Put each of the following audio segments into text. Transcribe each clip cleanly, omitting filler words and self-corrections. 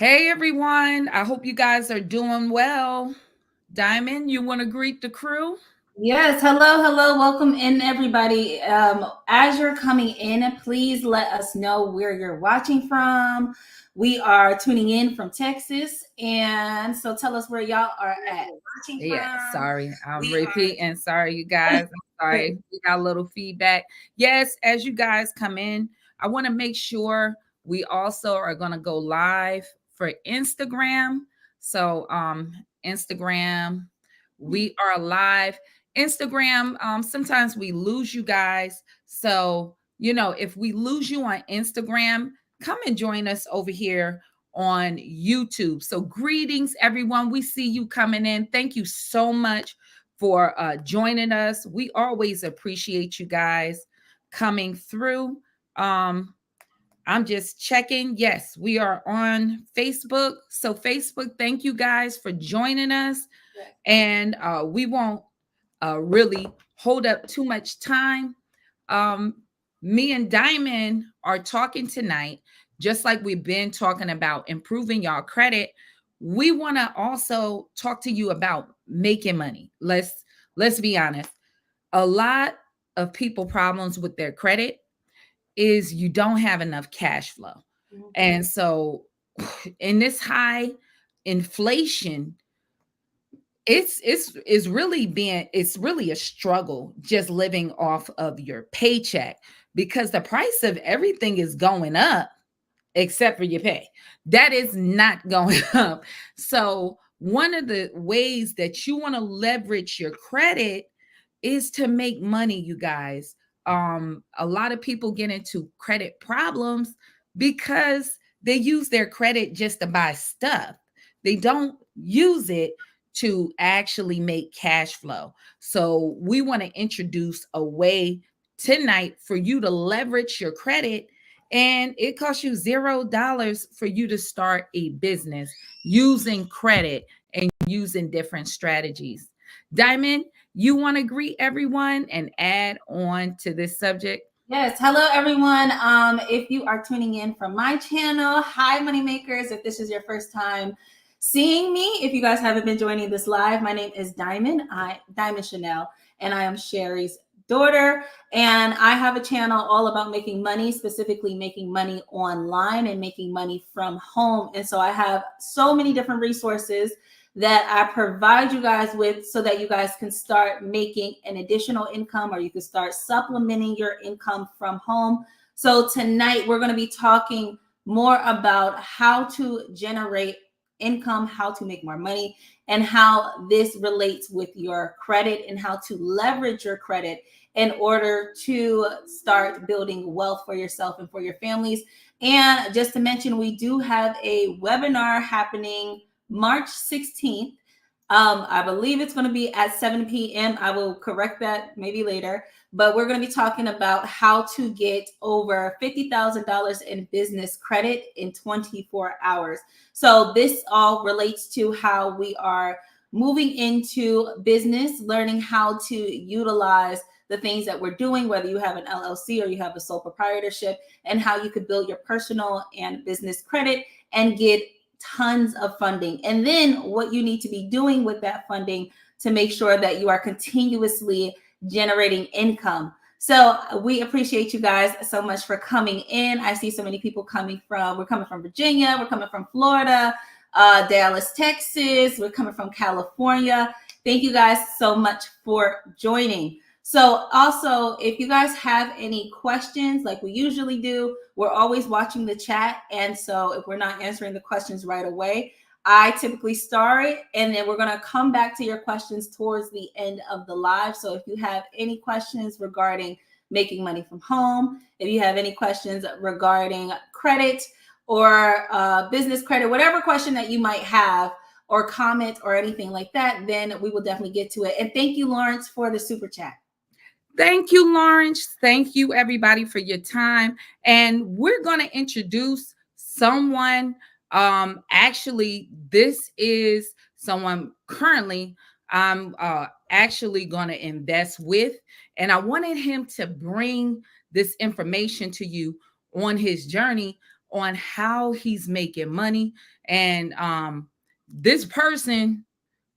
Hey everyone, I hope you guys are doing well. Diamond, you want to greet the crew? Yes, hello, hello. Welcome in, everybody. As you're coming in, please let us know where you're watching from. We are tuning in from Texas. And so tell us where y'all are at watching Yeah, from. sorry, I'm We are. repeating. Sorry, you guys. I'm sorry. We got a little feedback. Yes, as you guys come in, I want to make sure we also are going to go live for Instagram. So, Instagram, we are live. Instagram, sometimes we lose you guys. So, if we lose you on Instagram, come and join us over here on YouTube. So, greetings, everyone. We see you coming in. Thank you so much for joining us. We always appreciate you guys coming through. Um, I'm just checking. Yes, we are on Facebook. So, Facebook, thank you guys for joining us. And we won't really hold up too much time. Um, Me and Diamond are talking tonight, just like we've been talking about improving y'all credit. We want to also talk to you about making money. Let's be honest. A lot of people problems with their credit is you don't have enough cash flow. And so in this high inflation, it's really a struggle just living off of your paycheck because the price of everything is going up except for your pay. That is not going up. So one of the ways that you want to leverage your credit is to make money, you guys. A lot of people get into credit problems because they use their credit just to buy stuff. They don't use it to actually make cash flow. So we want to introduce a way tonight for you to leverage your credit, and it costs you $0 for you to start a business using credit and using different strategies. Diamond, you want to greet everyone and add on to this subject? Yes, hello everyone. If you are tuning in from my channel, hi Moneymakers. If this is your first time seeing me, if you guys haven't been joining this live, my name is Diamond. Diamond Chanel, and I am Sherry's daughter. And I have a channel all about making money, specifically making money online and making money from home. And so I have so many different resources that I provide you guys with so that you guys can start making an additional income, or you can start supplementing your income from home. So tonight we're going to be talking more about how to generate income, how to make more money, and how this relates with your credit and how to leverage your credit in order to start building wealth for yourself and for your families. And just to mention, we do have a webinar happening March 16th. I believe it's going to be at 7 p.m. I will correct that maybe later, but we're going to be talking about how to get over $50,000 in business credit in 24 hours. So this all relates to how we are moving into business, learning how to utilize the things that we're doing, whether you have an LLC or you have a sole proprietorship, and how you could build your personal and business credit and get tons of funding. And then what you need to be doing with that funding to make sure that you are continuously generating income. So we appreciate you guys so much for coming in. I see so many people we're coming from Virginia, we're coming from Florida, Dallas, Texas, we're coming from California. Thank you guys so much for joining. So also, if you guys have any questions, like we usually do, we're always watching the chat. And so if we're not answering the questions right away, I typically start it, and then we're going to come back to your questions towards the end of the live. So if you have any questions regarding making money from home, if you have any questions regarding credit or business credit, whatever question that you might have or comment or anything like that, then we will definitely get to it. And thank you, Lawrence, for the super chat. Thank you, Lawrence. Thank you, everybody, for your time. And we're going to introduce someone. Actually, this is someone currently I'm actually going to invest with. And I wanted him to bring this information to you on his journey on how he's making money. And this person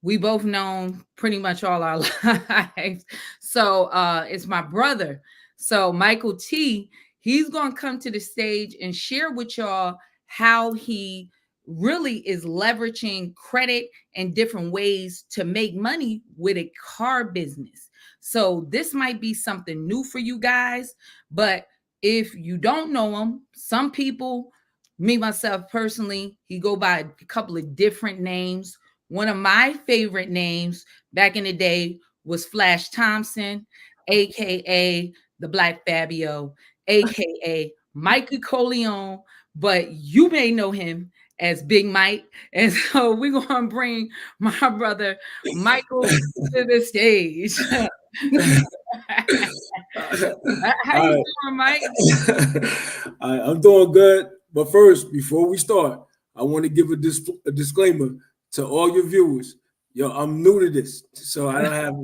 we both known pretty much all our lives. So it's my brother. So Michael T, he's gonna come to the stage and share with y'all how he really is leveraging credit and different ways to make money with a car business. So this might be something new for you guys, but if you don't know him, some people, me myself personally, he go by a couple of different names. One of my favorite names back in the day was Flash Thompson, aka the Black Fabio, aka Mikey Corleone, but you may know him as Big Mike. And so we're going to bring my brother Michael to the stage. How you doing, Mike? I'm doing good. But first, before we start, I want to give a disclaimer to all your viewers. Yo, I'm new to this. So I don't have,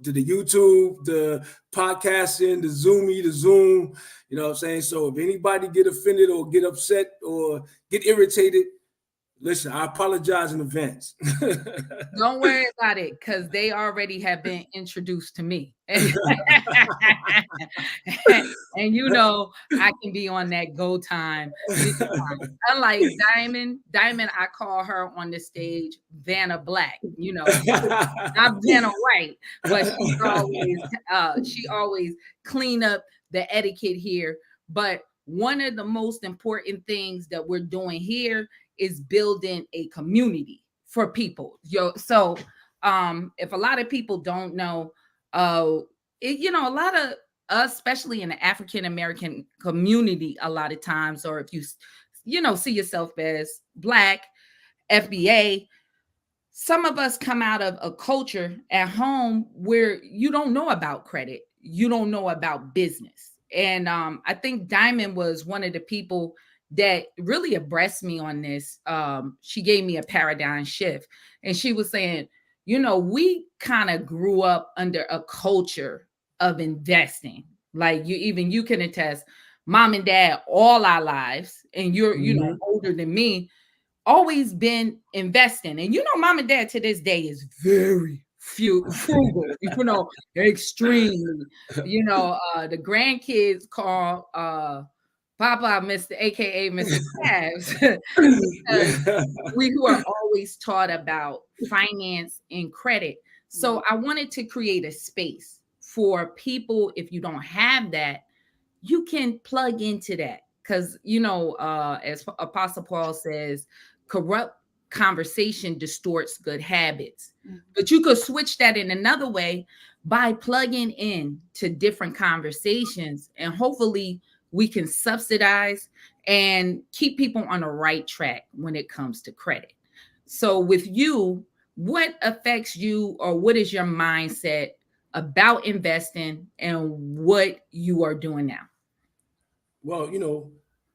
to the YouTube, the podcasting, the Zoomy, the Zoom, you know what I'm saying? So if anybody get offended or get upset or get irritated, listen, I apologize in advance. Don't worry about it, because they already have been introduced to me. And I can be on that go time. Unlike Diamond, I call her on the stage Vanna Black, not Vanna White, but she always clean up the etiquette here. But one of the most important things that we're doing here is building a community for people. So if a lot of people don't know, a lot of us, especially in the African American community, a lot of times, or if you see yourself as Black, FBA, some of us come out of a culture at home where you don't know about credit, you don't know about business. And I think Diamond was one of the people that really abreast me on this. She gave me a paradigm shift, and she was saying, we kind of grew up under a culture of investing. Like you can attest, mom and dad all our lives, and you're older than me, always been investing. And mom and dad to this day is very frugal, extremely. The grandkids call Papa Mr. AKA Mr. Tabs. We who are always taught about finance and credit. So I wanted to create a space for people. If you don't have that, you can plug into that. Because, as Apostle Paul says, corrupt conversation distorts good habits. But you could switch that in another way by plugging in to different conversations, and hopefully we can subsidize and keep people on the right track when it comes to credit. So with you, what affects you, or what is your mindset about investing and what you are doing now? Well,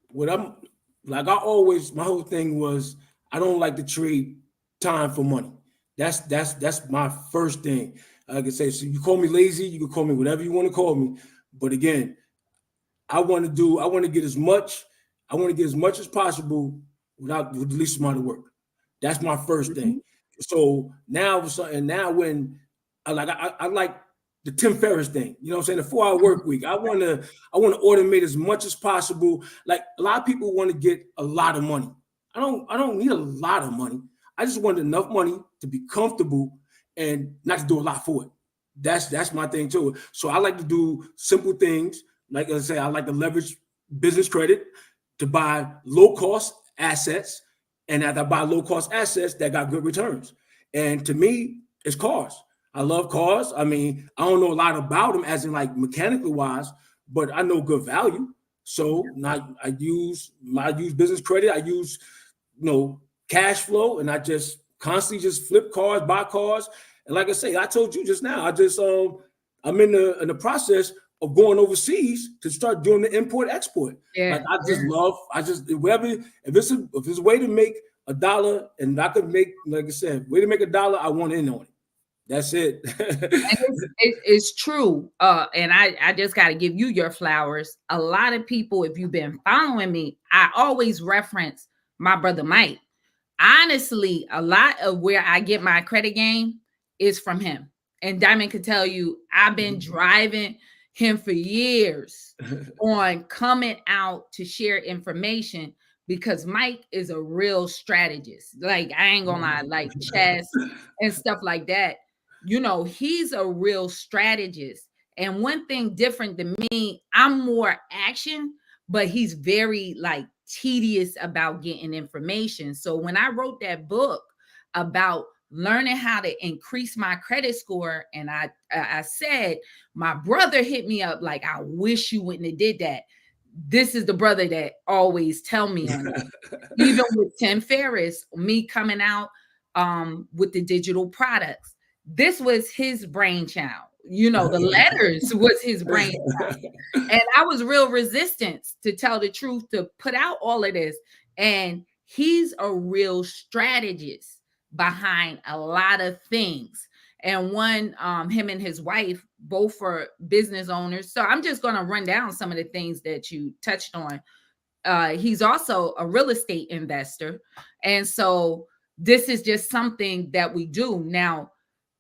what I'm like, my whole thing was, I don't like to trade time for money. That's my first thing. Like I say, so you call me lazy, you can call me whatever you want to call me. But again, I want to get as much as possible with the least amount of work. That's my first thing. So now when I like the Tim Ferriss thing, you know what I'm saying? The 4-hour work week. I want to automate as much as possible. Like, a lot of people want to get a lot of money. I don't need a lot of money. I just want enough money to be comfortable and not to do a lot for it. That's my thing too. So I like to do simple things. Like I say, I like to leverage business credit to buy low-cost assets, and as I buy low-cost assets that got good returns. And to me, it's cars. I love cars. I mean, I don't know a lot about them as in like mechanically wise, but I know good value. So now I use business credit. I use, cash flow, and I just constantly just flip cars, buy cars. And like I say, I told you just now, I'm in the process of going overseas to start doing the import export. Yeah. Like, if it's a way to make $1 and I could make, like I said, way to make $1, I want in on it. That's it. And it's true. And I just got to give you your flowers. A lot of people, if you've been following me, I always reference my brother Mike. Honestly, a lot of where I get my credit game is from him. And Diamond could tell you, I've been driving him for years on coming out to share information because Mike is a real strategist. Like, I ain't gonna lie, like chess and stuff like that. You know, he's a real strategist. And one thing different than me, I'm more action, but he's very like tedious about getting information. So when I wrote that book about learning how to increase my credit score, and I said, my brother hit me up like, I wish you wouldn't have did that. This is the brother that always tell me on that. Even with Tim Ferriss, me coming out with the digital products, this was his brainchild. You know, the letters was his brainchild. And I was real resistant, to tell the truth, to put out all of this. And he's a real strategist behind a lot of things. And one, him and his wife, both are business owners. So I'm just going to run down some of the things that you touched on. He's also a real estate investor. And so this is just something that we do now.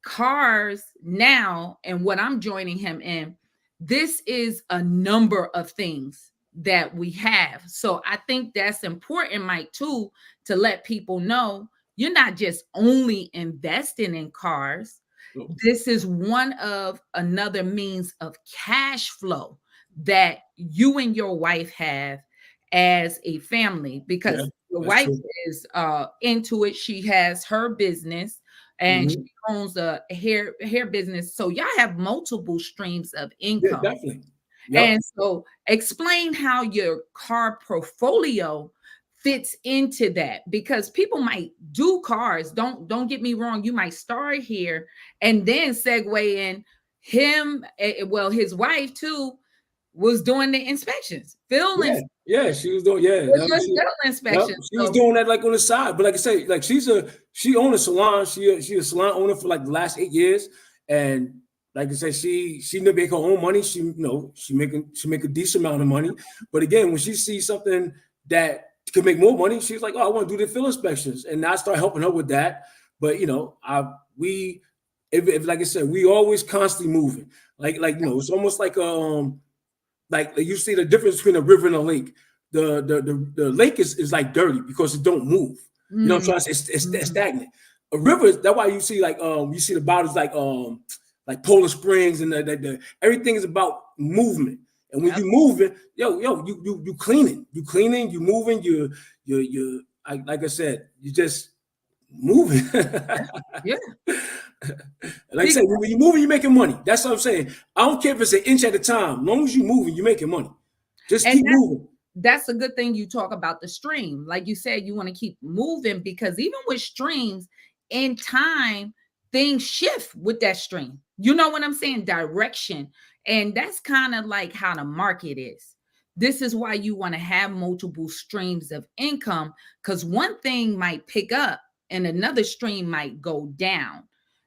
Cars now, and what I'm joining him in, this is a number of things that we have. So I think that's important, Mike, too, to let people know you're not just only investing in cars. This is one of another means of cash flow that you and your wife have as a family, because the wife is into it. She has her business and she owns a hair business. So y'all have multiple streams of income. Yeah, definitely. Yep. And so explain how your car portfolio fits into that, because people might do cars. Don't get me wrong. You might start here and then segue in him. Well, his wife too was doing the inspections. Yeah, she was doing inspections. She was doing that like on the side. But like I say, like she owned a salon. She a salon owner for like the last 8 years. And like I said, she didn't make her own money. She make a decent amount of money. But again, when she sees something that could make more money, she's like, oh, I want to do the field inspections. And I start helping her with that. But like I said, we always constantly moving. Like it's almost like you see the difference between a river and a lake. The lake is like dirty because it don't move. You know what I'm trying to say? It's stagnant. A river, that's why you see you see the bottoms like Poland Springs, and the everything is about movement. And when you moving, you cleaning, you moving, you like I said, you just moving. Yeah. Like I said, when you're moving, you're making money. That's what I'm saying. I don't care if it's an inch at a time. As long as you're moving, you're making money. Just keep moving. That's a good thing you talk about the stream. Like you said, you want to keep moving, because even with streams, in time, things shift with that stream. You know what I'm saying? Direction. And that's kind of like how the market is. This is why you want to have multiple streams of income, because one thing might pick up and another stream might go down.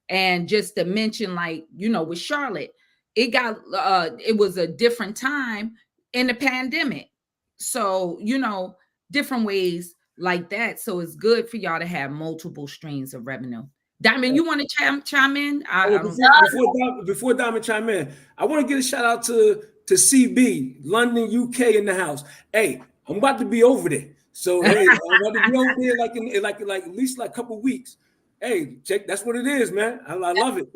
And just to mention, like, with Charlotte, it was a different time in the pandemic. So, different ways like that. So it's good for y'all to have multiple streams of revenue. Diamond, you want to chime in? Before Diamond chime in, I want to give a shout out to CB, London, UK in the house. Hey, I'm about to be over there. So hey, I'm about to be over there like at least like a couple of weeks. Hey, check, that's what it is, man. I love it.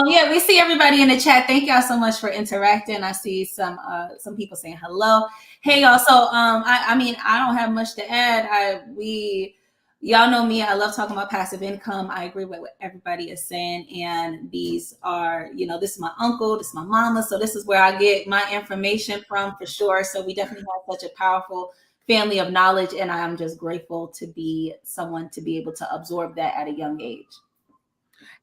Yeah, we see everybody in the chat. Thank y'all so much for interacting. I see some people saying hello. Hey, y'all. So I don't have much to add. Y'all know me. I love talking about passive income. I agree with what everybody is saying. And these are, this is my uncle, this is my mama. So this is where I get my information from, for sure. So we definitely have such a powerful family of knowledge. And I'm just grateful to be someone to be able to absorb that at a young age.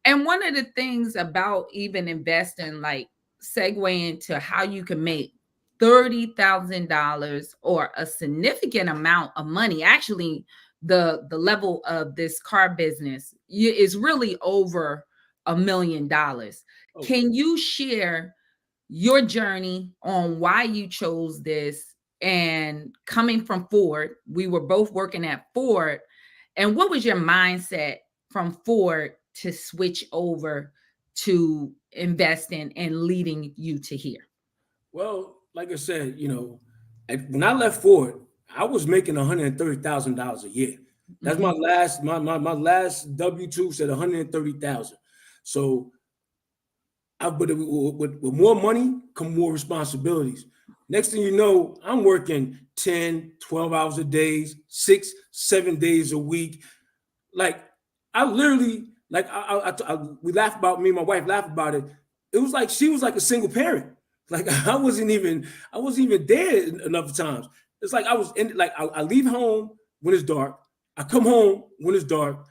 And one of the things about even investing, like segue into how you can make $30,000 or a significant amount of money, actually the level of this car business is really over $1 million. Oh, Can you share your journey on why you chose this, and coming from Ford? We were both working at Ford. And what was your mindset from Ford to switch over to investing and leading you to here? well, like I said, when I left Ford, I was making $130,000 a year. That's my Mhm. last my last W-2 said 130,000. So but with more money come more responsibilities. Next thing you know, I'm working 10, 12 hours a day, 6, 7 days a week. Like I literally, like we laugh about, me and my wife laugh about it. It was like she was like a single parent. Like I wasn't even there enough times. It's like I was in, like I leave home when it's dark. I come home when it's dark.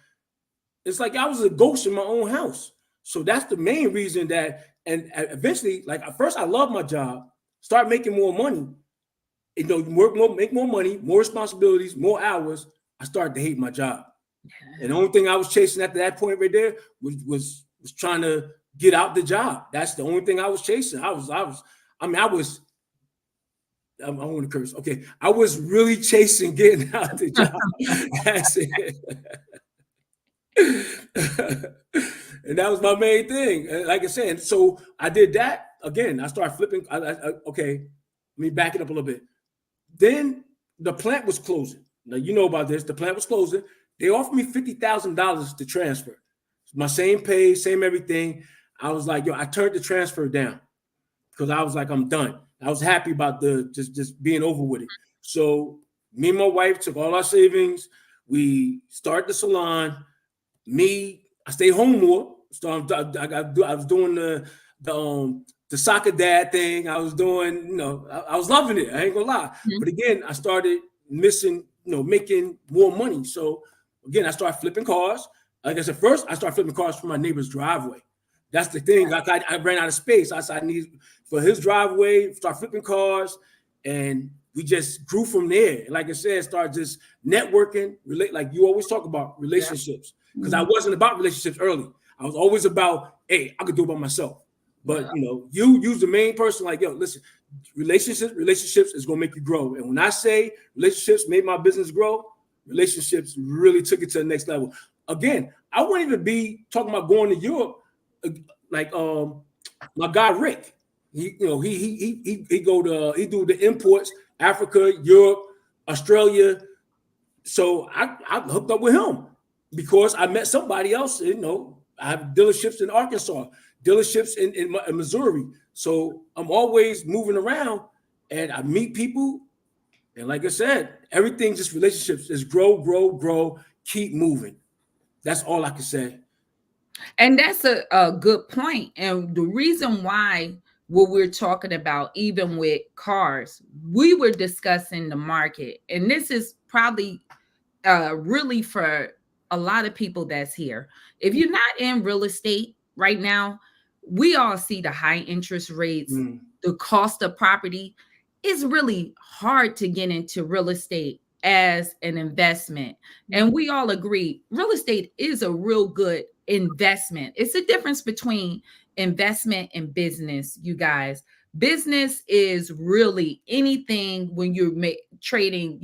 It's like I was a ghost in my own house. So that's the main reason that, and eventually, like at first, I love my job, start making more money, work more, make more money, more responsibilities, more hours. I started to hate my job, and the only thing I was chasing after that point right there was trying to get out the job. That's the only thing I was chasing. I mean, I don't want to curse. Okay, I was really chasing getting out the job. That's it. And that was my main thing. And like I said, so I did that again. I started flipping. Okay, let me back it up a little bit. Then the plant was closing. Now you know about this. The plant was closing. They offered me $50,000 to transfer. My same pay, same everything. I was like, yo, I turned the transfer down because I was like, I'm done. I was happy about the just being over with it. So me and my wife took all our savings. We started the salon. I stay home more. So I was doing the soccer dad thing. I was doing, I was loving it. I ain't gonna lie. Mhm. But again, I started missing, making more money. So again, I started flipping cars. Like I said, first I started flipping cars from my neighbor's driveway. That's the thing. Like I ran out of space. I said I need for his driveway. Start flipping cars, and we just grew from there. Like I said, started just networking, like you always talk about Yeah. relationships. Because I wasn't about relationships early. I was always about, hey, I could do it by myself. But you use the main person, like, yo, listen, relationships is gonna make you grow. And when I say relationships made my business grow, relationships really took it to the next level. Again, I wouldn't even be talking about going to Europe, like my guy Rick. He he do the imports, Africa, Europe, Australia. So I hooked up with him because I met somebody else. I have dealerships in Arkansas, dealerships in Missouri. So I'm always moving around, and I meet people. And like I said, everything just relationships is grow, grow, grow, keep moving. That's all I can say. And that's a good point. And the reason why, what we're talking about, even with cars, we were discussing the market. And this is probably really for a lot of people that's here. If you're not in real estate right now, we all see the high interest rates, the cost of property. It's really hard to get into real estate as an investment. And we all agree real estate is a real good investment. It's a difference between investment and business, you guys. Business is really anything when you're trading,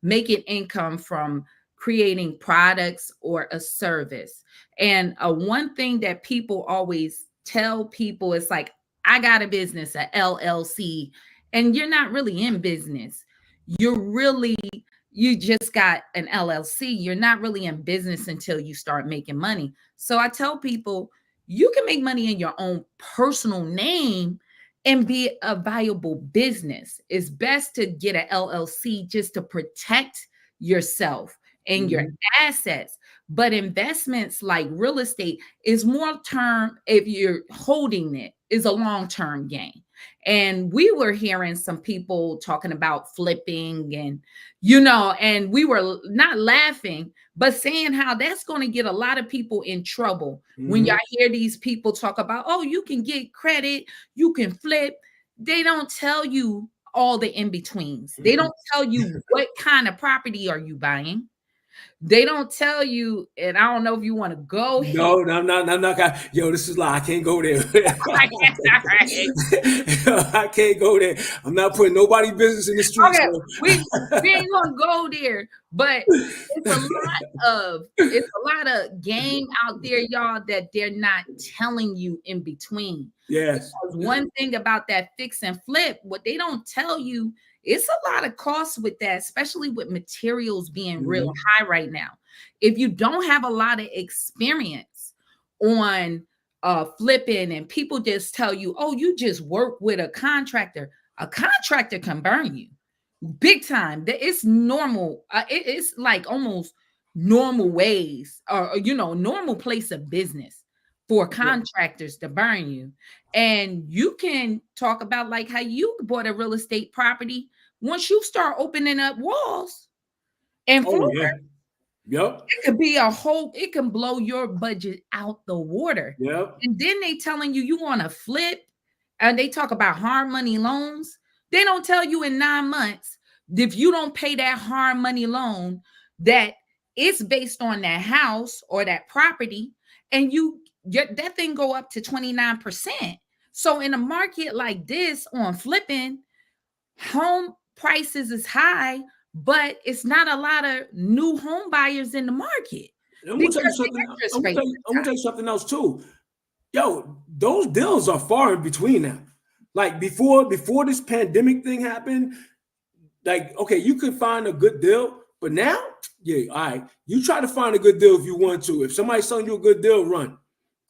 making income from creating products or a service. And one thing that people always tell people is like, I got a business, a LLC, and you're not really in business. You just got an LLC. You're not really in business until you start making money. So I tell people, you can make money in your own personal name and be a viable business. It's best to get an LLC just to protect yourself and your assets. But investments like real estate is more term. If you're holding it, is a long-term gain. And we were hearing some people talking about flipping and we were not laughing, but saying how that's going to get a lot of people in trouble. When y'all hear these people talk about, oh, you can get credit, you can flip, they don't tell you all the in-betweens. They don't tell you what kind of property are you buying. They don't tell you, and I don't know if you want to go No, I'm not. Yo, this is like I can't go there. I can't go there. I'm not putting nobody business in the streets. Okay, So. we ain't gonna go there, but it's a lot of game out there, y'all, that they're not telling you in between. Yes. Because one thing about that fix and flip, what they don't tell you, it's a lot of costs with that, especially with materials being real high right now. If you don't have a lot of experience on flipping, and people just tell you, oh, you just work with a contractor can burn you big time. That it's normal. It's like almost normal ways, or normal place of business for contractors to burn you. And you can talk about like how you bought a real estate property. Once you start opening up walls and floors, Yep. it could be it can blow your budget out the water. Yep. And then they telling you want to flip, and they talk about hard money loans. They don't tell you in 9 months, if you don't pay that hard money loan, that it's based on that house or that property, and that thing go up to 29%. So in a market like this on flipping, home prices is high, but it's not a lot of new home buyers in the market. I'm gonna tell you something else too. Yo, those deals are far in between now. Like before this pandemic thing happened, like, okay, you could find a good deal, but now, yeah, all right, you try to find a good deal if you want to. If somebody's selling you a good deal, run.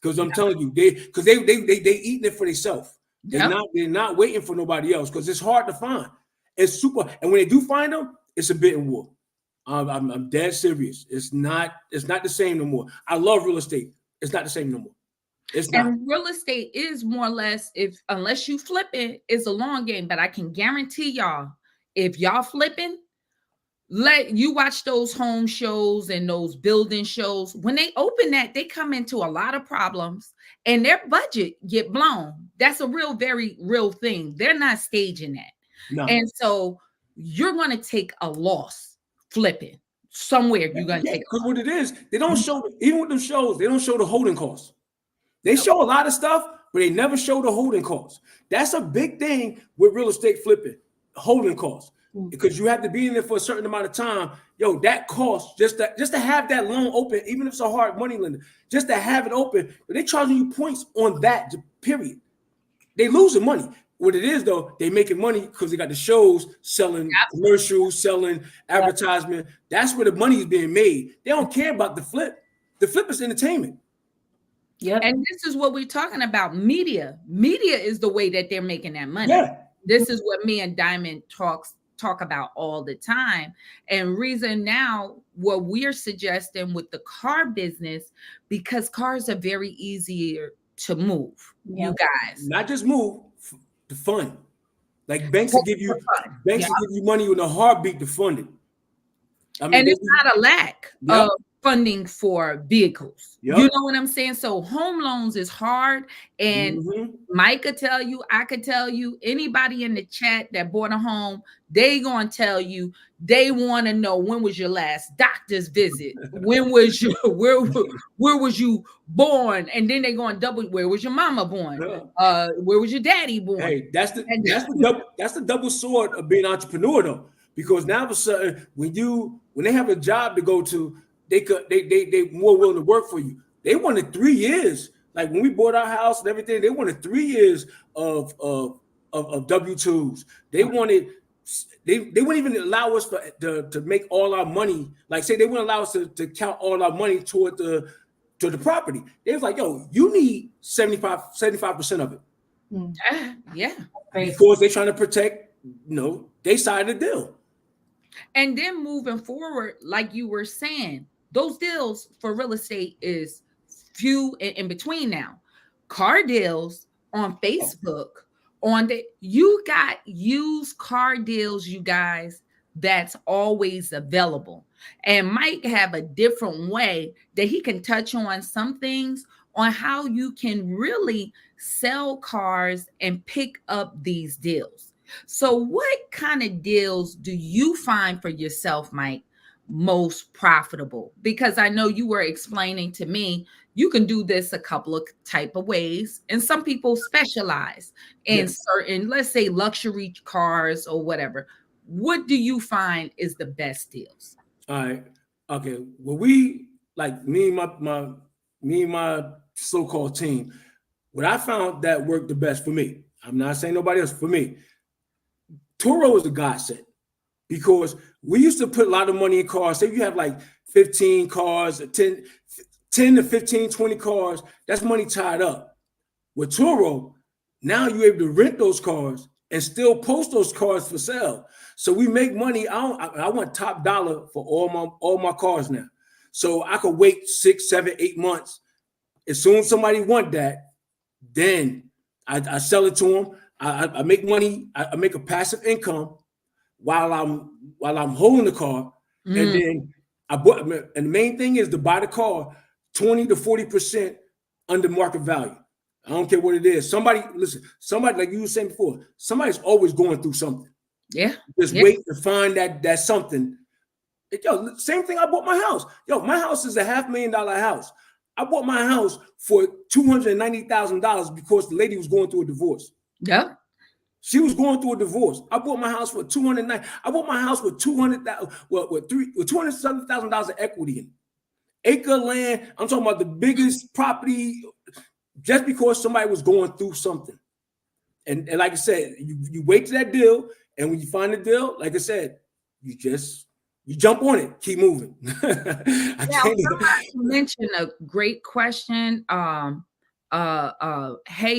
Because I'm telling you, they eating it for themselves. They're not waiting for nobody else, because it's hard to find. It's super, and when they do find them, it's a bidding war. I'm dead serious. It's not the same no more. I love real estate. It's not the same no more. It's not. And real estate is more or less, unless you flip it, it's a long game. But I can guarantee y'all, if y'all flipping, let you watch those home shows and those building shows. When they open that, they come into a lot of problems and their budget get blown. That's a very real thing. They're not staging that. No. And so you're going to take a loss flipping somewhere. You're going to take, because what it is, they don't show, even with them shows, they don't show the holding costs. They show a lot of stuff, but they never show the holding costs. That's a big thing with real estate flipping, holding costs. Because you have to be in there for a certain amount of time. Yo, that costs just to have that loan open, even if it's a hard money lender, just to have it open, but they charging you points on that, period. They losing money. What it is though, they making money because they got the shows selling commercials, selling advertisement. That's where the money is being made. They don't care about the flip. The flip is entertainment. Yeah. And this is what we're talking about. Media is the way that they're making that money. Yeah. This is what me and Diamond talk about all the time. And reason now what we're suggesting with the car business, because cars are very easier to move. You guys, not just move, to fund. Like banks will give you money in a heartbeat to fund it. I mean, and it's not a lack of funding for vehicles. You know what I'm saying? So home loans is hard. And Mike could tell you, I could tell you, anybody in the chat that bought a home, they gonna tell you they want to know, when was your last doctor's visit? When was your where was you born? And then they going double, where was your mama born? Where was your daddy born? Hey, that's the double sword of being an entrepreneur though. Because now all of a sudden, when they have a job to go to, they more willing to work for you. They wanted 3 years. Like when we bought our house and everything, they wanted 3 years of W-2s. They wanted, they wouldn't even allow us to make all our money. Like say they wouldn't allow us to count all our money toward the property. They was like, yo, you need 75% of it. Yeah. Because they're trying to protect, they side of the deal. And then moving forward, like you were saying, those deals for real estate is few in between now. Car deals on Facebook, you got used car deals, you guys, that's always available. And Mike have a different way that he can touch on some things on how you can really sell cars and pick up these deals. So what kind of deals do you find for yourself, Mike, most profitable? Because I know you were explaining to me you can do this a couple of type of ways, and some people specialize in Yes. certain, let's say, luxury cars or whatever. What do you find is the best deals? All right. Okay. Well, we like me and my so-called team. What I found that worked the best for me. I'm not saying nobody else. For me, Turo is a godsend because we used to put a lot of money in cars. Say you have like 15 cars, 10 to 15, 20 cars. That's money tied up. With Turo, now you're able to rent those cars and still post those cars for sale. So we make money. I want top dollar for all my cars now. So I could wait 6, 7, 8 months. As soon as somebody want that, then I sell it to them. I make money. I make a passive income while I'm holding the car, and then I bought. And the main thing is to buy the car 20 to 40% under market value. I don't care what it is. Somebody like you were saying before, somebody's always going through something. Yeah. Just wait to find that something. Yo, same thing. I bought my house. Yo, my house is a $500,000 house. I bought my house for $290,000 because the lady was going through a divorce. Yeah. She was going through a divorce. I bought my house for $209,000. I bought my house with $200,000. With $270,000 of equity in it. Acre land. I'm talking about the biggest property. Just because somebody was going through something. And like I said, you wait to that deal, and when you find the deal, like I said, you jump on it, keep moving. Somebody mentioned a great question. Hey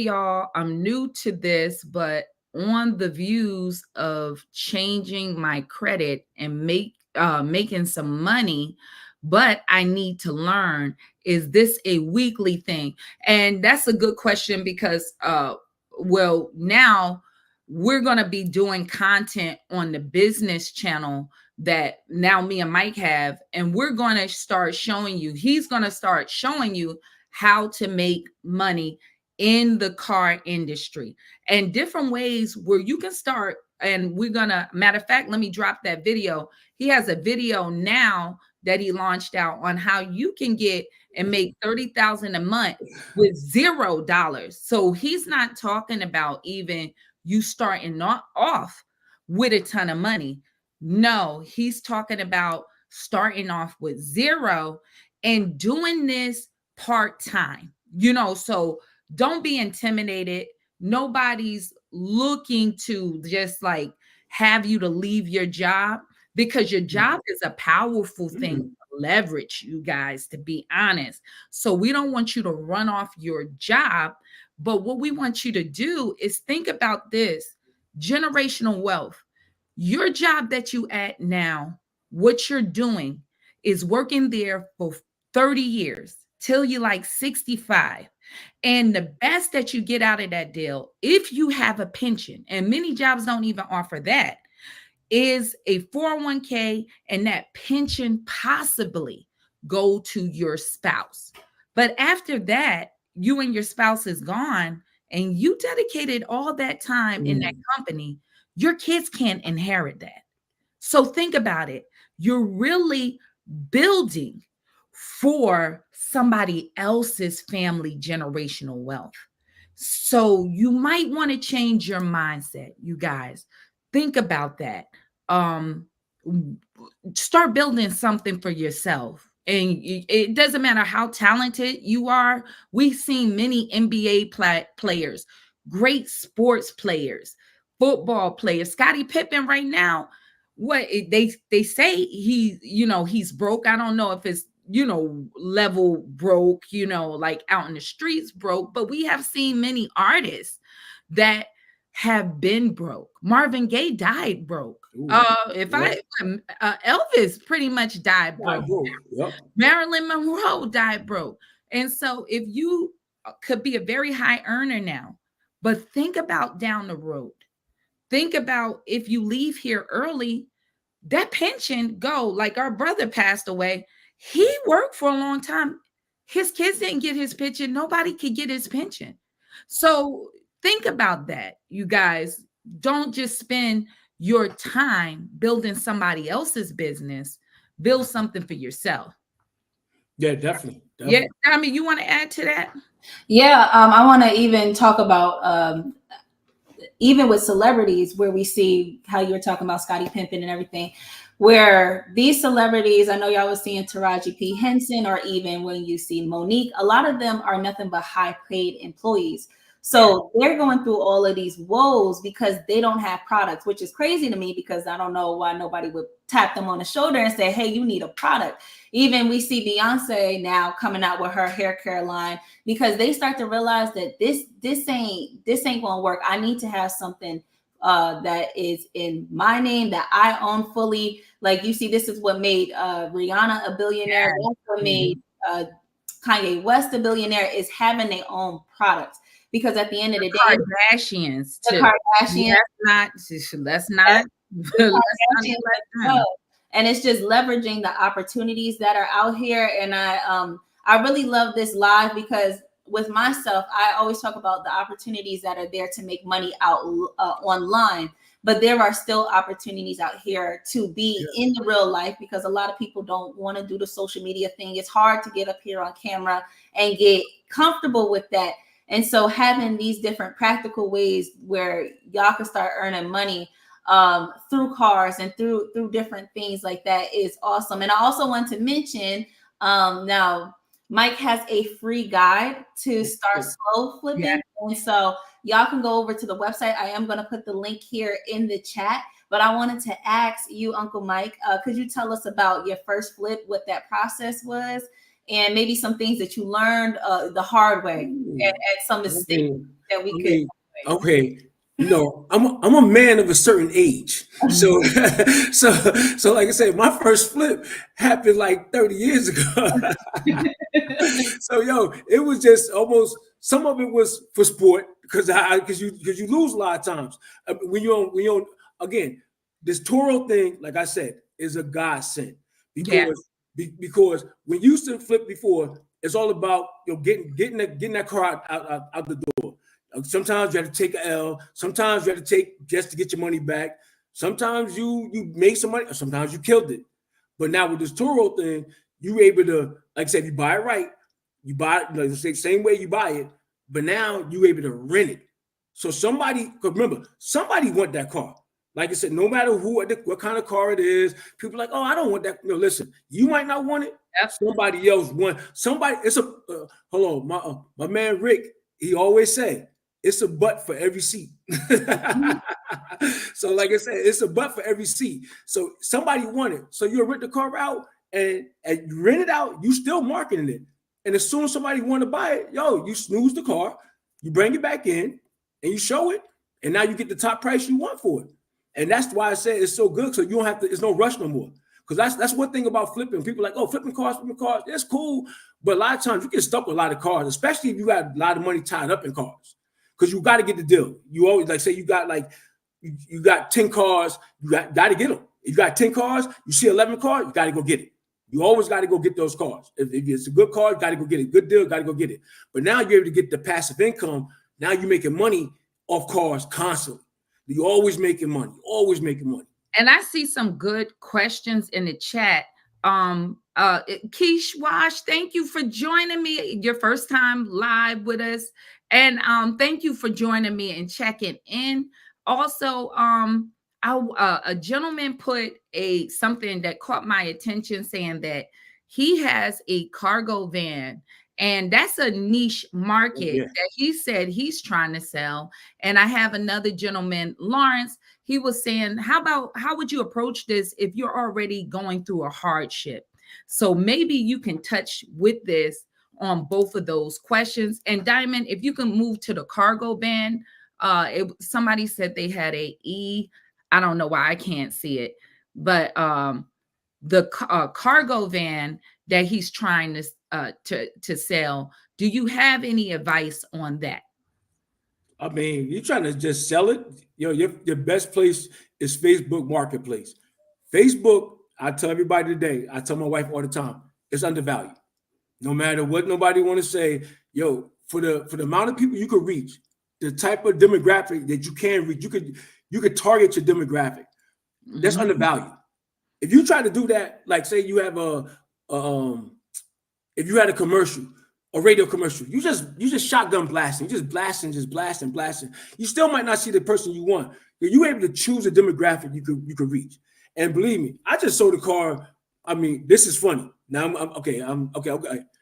y'all, I'm new to this, but on the views of changing my credit and making some money, but I need to learn. Is this a weekly thing? And that's a good question because well, now we're going to be doing content on the business channel that now me and Mike have, and we're going to start showing you, he's going to start showing you how to make money in the car industry and different ways where you can start. And we're going to, matter of fact, let me drop that video. He has a video now that he launched out on how you can get and make $30,000 a month with $0. So he's not talking about even you starting not off with a ton of money. No, he's talking about starting off with zero and doing this part-time, so don't be intimidated. Nobody's looking to just like have you to leave your job, because your job is a powerful thing to leverage, you guys, to be honest. So we don't want you to run off your job, but what we want you to do is think about this generational wealth. Your job that you at now, what you're doing is working there for 30 years till you're like 65. And the best that you get out of that deal, if you have a pension, and many jobs don't even offer that, is a 401k, and that pension possibly go to your spouse. But after that, you and your spouse is gone and you dedicated all that time in that company, your kids can't inherit that. So think about it. You're really building for somebody else's family generational wealth. So you might want to change your mindset, you guys. Think about that. Start building something for yourself. And it doesn't matter how talented you are. We've seen many NBA players, great sports players, football players. Scottie Pippen right now, what they say he's broke. I don't know if it's level broke, like out in the streets broke, but we have seen many artists that have been broke. Marvin Gaye died broke. Elvis pretty much died broke. Yep. Marilyn Monroe died broke. And so if you could be a very high earner now, but think about down the road. Think about if you leave here early, that pension go, like our brother passed away. He worked for a long time. His kids didn't get his pension. Nobody could get his pension. So think about that, you guys. Don't just spend your time building somebody else's business. build something for yourself. Yeah, definitely. Yeah, I mean, you want to add to that? Yeah, I want to even talk about even with celebrities, where we see how you were talking about Scottie Pippen and everything, where these celebrities, I know y'all was seeing Taraji P. Henson, or even when you see Monique, a lot of them are nothing but high paid employees. So they're going through all of these woes because they don't have products, which is crazy to me, because I don't know why nobody would tap them on the shoulder and say, hey, you need a product. Even we see Beyonce now coming out with her hair care line, because they start to realize that this ain't gonna work. I need to have something that is in my name, that I own fully. Like, you see, this is what made Rihanna a billionaire. Yeah. That's what made Kanye West a billionaire, is having their own products. Because at the end of the day, Kardashians the too. Kardashians, Let's not and it's just leveraging the opportunities that are out here. And I really love this live, because with myself, I always talk about the opportunities that are there to make money out online, but there are still opportunities out here to be in the real life, because a lot of people don't want to do the social media thing. It's hard to get up here on camera and get comfortable with that. And so having these different practical ways where y'all can start earning money through cars and through different things like that is awesome. And I also want to mention, now Mike has a free guide to start slow flipping. Yeah. And so y'all can go over to the website. I am going to put the link here in the chat, but I wanted to ask you, Uncle Mike, could you tell us about your first flip, what that process was, and maybe some things that you learned the hard way, and some mistakes that we could. Okay. No, I'm a man of a certain age. So like I said, my first flip happened like 30 years ago. So it was just almost, some of it was for sport, because you lose a lot of times. When you again, this Toro thing, like I said, is a godsend, because when you used to flip before, it's all about getting that car out the door. Sometimes you have to take an L. Sometimes you have to take just to get your money back. Sometimes you make some money. Sometimes you killed it. But now with this Toro thing, you able to, like I said, you buy it right. You buy it the same way you buy it. But now you able to rent it. So somebody, remember, somebody want that car. Like I said, no matter what kind of car it is, people are like, oh, I don't want that. No, listen, you might not want it. Somebody else want. Somebody. It's a hold on, my man Rick. He always say, it's a butt for every seat. So like I said, it's a butt for every seat. So somebody want it. So you rent the car out and you rent it out, you still marketing it. And as soon as somebody want to buy it, you snooze the car, you bring it back in and you show it. And now you get the top price you want for it. And that's why I say it's so good. So you don't have to, it's no rush no more. Because that's one thing about flipping. People are like, oh, flipping cars, it's cool. But a lot of times you get stuck with a lot of cars, especially if you got a lot of money tied up in cars. Because you got to get the deal. You always, like, say you got like, you got 10 cars, you got to get them. If you got 10 cars, you see 11 cars, you got to go get it. You always got to go get those cars. If it's a good car, you got to go get it. Good deal, got to go get it. But now you're able to get the passive income. Now you're making money off cars constantly. You're always making money, always making money. And I see some good questions in the chat. Keish Wash, thank you for joining me. Your first time live with us. And thank you for joining me and checking in. Also, a gentleman put something that caught my attention, saying that he has a cargo van, and that's a niche market that he said he's trying to sell. And I have another gentleman, Lawrence, he was saying, how would you approach this if you're already going through a hardship? So maybe you can touch with this on both of those questions. And Diamond, if you can move to the cargo van, somebody said they had a E. I don't know why I can't see it, but the cargo van that he's trying to sell. Do you have any advice on that? I mean, you're trying to just sell it. Your best place is Facebook Marketplace. Facebook, I tell everybody today, I tell my wife all the time, it's undervalued. No matter what nobody want to say, for the amount of people you could reach, the type of demographic that you can reach, you could target your demographic. That's undervalued. If you try to do that, like say you have if you had a commercial, a radio commercial, you just shotgun blasting, just blasting. You still might not see the person you want. You're able to choose a demographic you could reach. And believe me, I just sold a car. I mean, this is funny. Now I'm okay.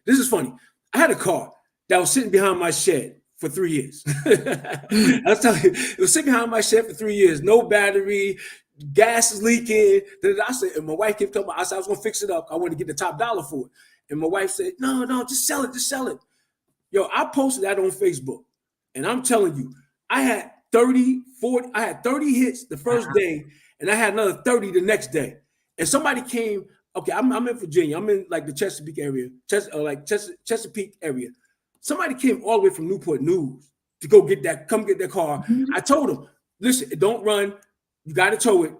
This is funny. I had a car that was sitting behind my shed for 3 years. I was telling you, it was sitting behind my shed for 3 years. No battery, gas is leaking. I said, and my wife kept telling me, I said I was gonna fix it up. I wanted to get the top dollar for it. And my wife said, no, just sell it. Yo, I posted that on Facebook. And I'm telling you, I had 30 hits the first day, and I had another 30 the next day. And somebody came, okay, I'm in Virginia. I'm in like the Chesapeake area, Chesapeake area. Somebody came all the way from Newport News to come get that car. Mm-hmm. I told them, listen, don't run. You got to tow it.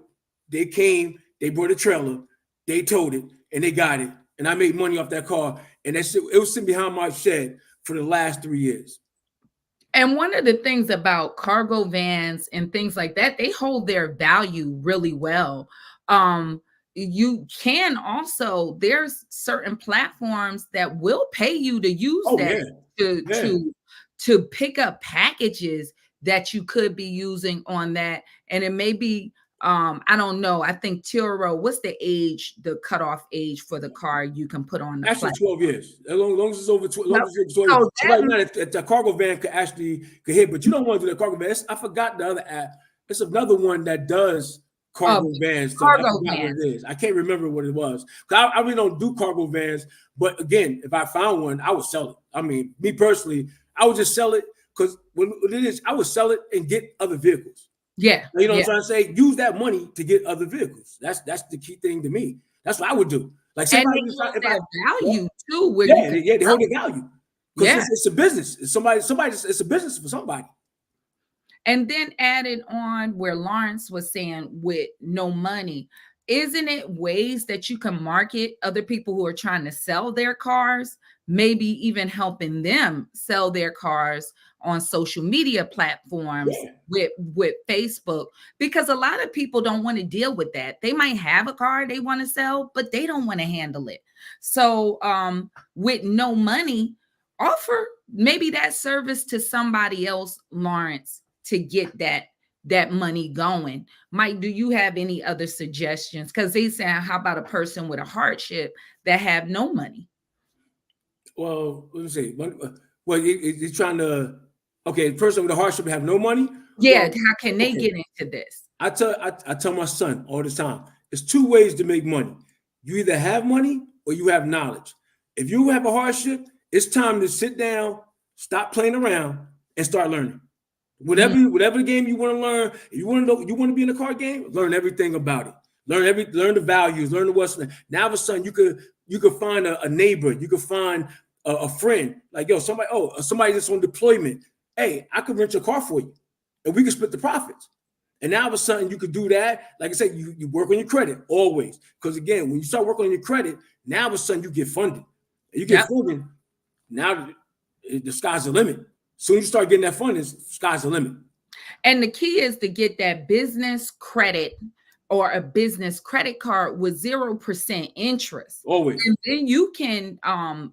They came, they brought a trailer, they towed it, and they got it. And I made money off that car. And it was sitting behind my shed for the last 3 years. And one of the things about cargo vans and things like that, they hold their value really well. You can also, there's certain platforms that will pay you to use to pick up packages that you could be using on that. And it may be, I don't know. I think Turo, what's the cutoff age for the car you can put on the platform? 12 years. As long as it's over 12 years. So right now, the cargo van could hit, but you don't want to do the cargo van. I forgot the other app. It's another one that does cargo vans. Cargo vans. I can't remember what it was. I really don't do cargo vans. But again, if I found one, I would sell it. I mean, me personally, I would just sell it because what it is, I would sell it and get other vehicles. Yeah. You know what I'm trying to say? Use that money to get other vehicles. That's the key thing to me. That's what I would do. Like somebody value too. They hold their value. Because it's a business. It's a business for somebody. And then added on where Lawrence was saying with no money, isn't it ways that you can market other people who are trying to sell their cars, maybe even helping them sell their cars on social media platforms with Facebook, because a lot of people don't want to deal with that. They might have a car they want to sell, but they don't want to handle it. So with no money, offer maybe that service to somebody else, Lawrence, to get that money going. Mike, do you have any other suggestions? Because they say, how about a person with a hardship that have no money? Well, let me see. Well, you're trying to, okay, the person with a hardship have no money? Yeah, well, how can they get into this? I tell my son all the time, there's two ways to make money. You either have money or you have knowledge. If you have a hardship, it's time to sit down, stop playing around, and start learning. Whatever game you want to learn, if you want to be in a card game, learn everything about it. Learn the values, learn the what's. Now all of a sudden you could find a neighbor, you could find a friend, like somebody that's on deployment. Hey, I could rent your car for you, and we can split the profits. And now all of a sudden you could do that. Like I said, you work on your credit always, because again, when you start working on your credit, now all of a sudden you get funded. And you get funded. Now the sky's the limit. Soon as you start getting that funding, sky's the limit. And the key is to get that business credit or a business credit card with 0% interest. Always. And then you can,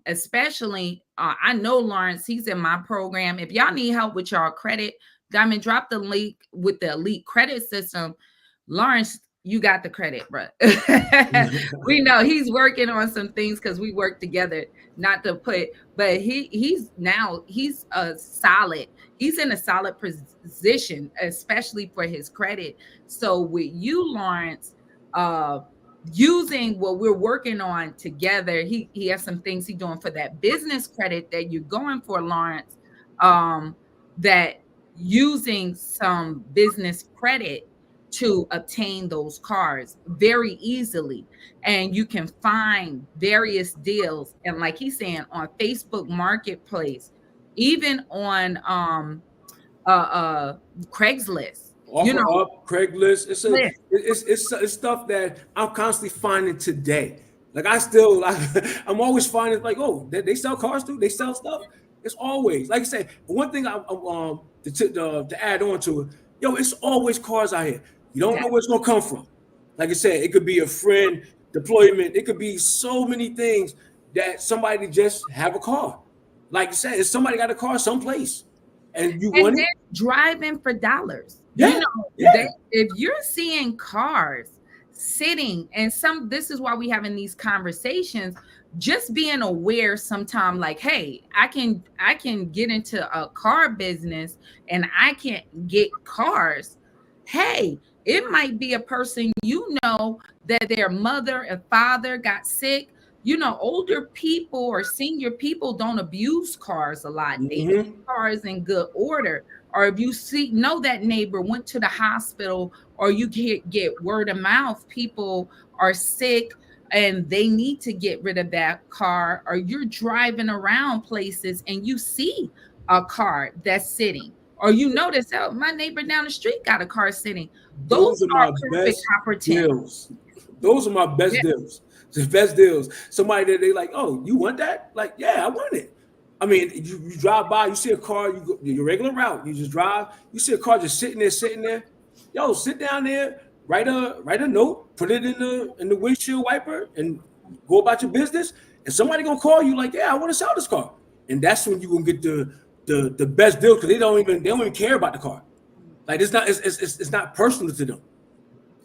especially, I know Lawrence, he's in my program. If y'all need help with y'all credit, Diamond, drop the link with the elite credit system. Lawrence, you got the credit, bro. We know he's working on some things because we work together, not to put, but he's in a solid position, especially for his credit. So with you, Lawrence, using what we're working on together, he has some things he's doing for that business credit that you're going for, Lawrence, that using some business credit to obtain those cars very easily. And you can find various deals. And like he's saying, on Facebook Marketplace, even on Craigslist. Craigslist. It's stuff that I'm constantly finding today. Like I'm always finding like, oh, they sell cars too. They sell stuff. It's always, like I say, one thing to add on to it, it's always cars out here. You don't know where it's gonna come from. Like I said, it could be a friend, deployment. It could be so many things that somebody just have a car. Like you said, if somebody got a car someplace and you want they're it, driving for dollars. Yeah, You know, yeah. if you're seeing cars sitting, and this is why we having these conversations, just being aware sometime, like, hey, I can get into a car business and I can get cars. Hey, it might be a person that their mother and father got sick. Older people or senior people don't abuse cars a lot. They Mm-hmm. keep cars in good order. Or if you know that neighbor went to the hospital, or you get word of mouth, people are sick and they need to get rid of that car, or you're driving around places and you see a car that's sitting, or you notice, oh, my neighbor down the street got a car sitting. Those Those are are my perfect best opportunities. deals. Those are my best Yeah. deals. The best deals. Somebody that they like, oh, you want that? Like, yeah, I want it. I mean, you drive by, you see a car, you go your regular route, you just drive, you see a car just sitting there. Yo, sit down there, write a note, put it in the windshield wiper, and go about your business. And somebody gonna call you like, yeah, I want to sell this car. And that's when you gonna get the best deal, because they don't even care about the car. Like it's not personal to them.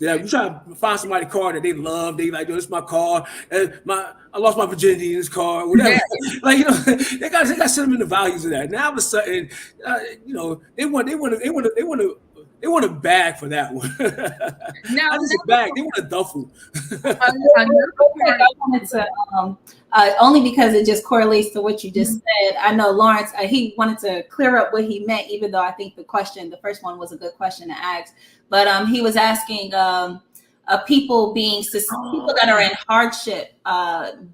Yeah, you try to find somebody car that they love. They like, yo, this is my car. I lost my virginity in this car, whatever. Yeah. Like, they got sentimental values in that. Now all of a sudden, they want a bag for that one. Now, Not just a bag, they want a duffel. another part, I wanted to, only because it just correlates to what you just said. I know Lawrence, he wanted to clear up what he meant, even though I think the first one was a good question to ask. But he was asking people that are in hardship,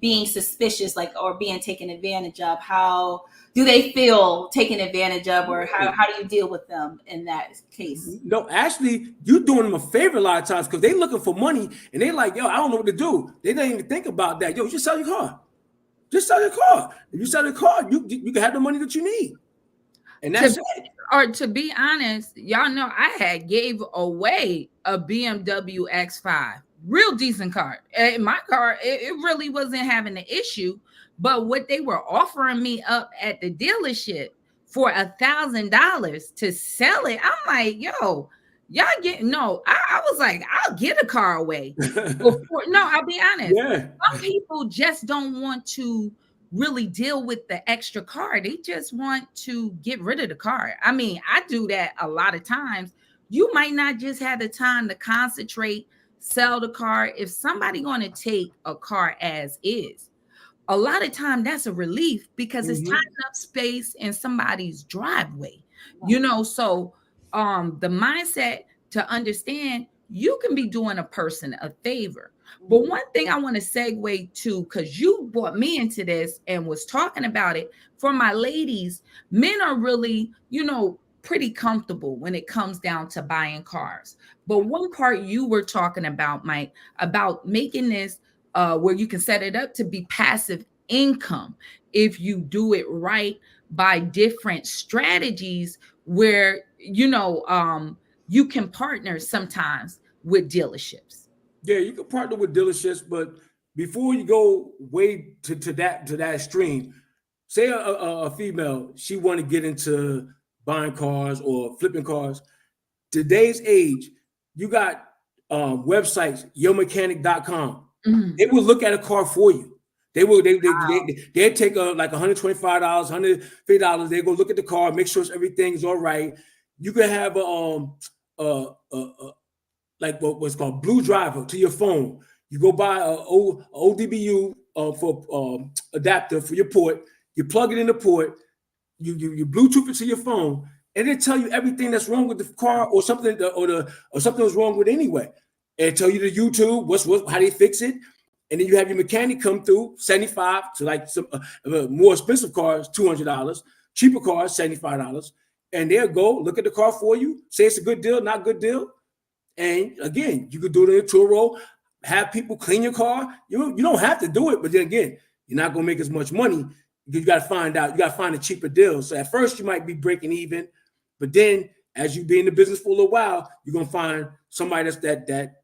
being suspicious, like, or being taken advantage of. How do they feel taken advantage of, or how do you deal with them in that case? No, actually, you're doing them a favor a lot of times, because they looking for money and they like, yo, I don't know what to do. They don't even think about that. Yo, just sell your car. Just sell your car. If you sell your car, you can have the money that you need. And that's it. Or to be honest, y'all know I had gave away a BMW X5, real decent car. My car, it really wasn't having an issue, but what they were offering me up at the dealership for $1,000 to sell it, I'm like, yo, y'all get no. I was like, I'll get a car away. I'll be honest. Yeah. Some people just don't want to really deal with the extra car. They just want to get rid of the car. I mean, I do that a lot of times. You might not just have the time to concentrate, sell the car. If somebody going to take a car as is, a lot of time that's a relief, because it's tying up space in somebody's driveway. So the mindset to understand, you can be doing a person a favor. But one thing I want to segue to, because you brought me into this and was talking about it, for my ladies, men are really, pretty comfortable when it comes down to buying cars. But one part you were talking about, Mike, about making this where you can set it up to be passive income if you do it right by different strategies where, you can partner sometimes with dealerships. Yeah, you can partner with dealerships, but before you go way to that extreme, say a female, she want to get into buying cars or flipping cars. Today's age, you got websites, yourmechanic.com. They will look at a car for you. They'd take like $125, $150. They go look at the car, make sure everything is all right. You can have like what's called Blue Driver to your phone. You go buy a ODBU for adapter for your port. You plug it in the port. You Bluetooth it to your phone, and it tell you everything that's wrong with the car, or something, or something was wrong with it anyway. And it tell you the YouTube, how they fix it, and then you have your mechanic come through, $75 to like some more expensive cars, $200, cheaper cars, $75, and they'll go look at the car for you, say it's a good deal, not good deal. And again, you could do it in a tour roll, have people clean your car. You don't have to do it, but then again, you're not going to make as much money. You got to find a cheaper deal. So at first you might be breaking even, but then as you be in the business for a little while, you're going to find somebody that's that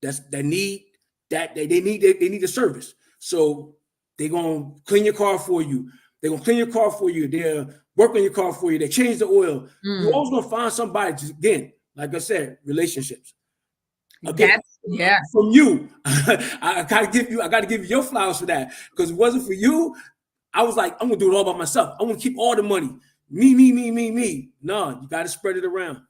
that need that they need a service. So they're gonna clean your car for you. They're gonna clean your car for you. They're work on your car for you. They change the oil. You're always gonna find somebody. Just, again, like I said, relationships. Again, from you, I gotta give you your flowers for that. Because if it wasn't for you, I was like, I'm gonna do it all by myself. I'm gonna keep all the money. Me. No, you gotta spread it around.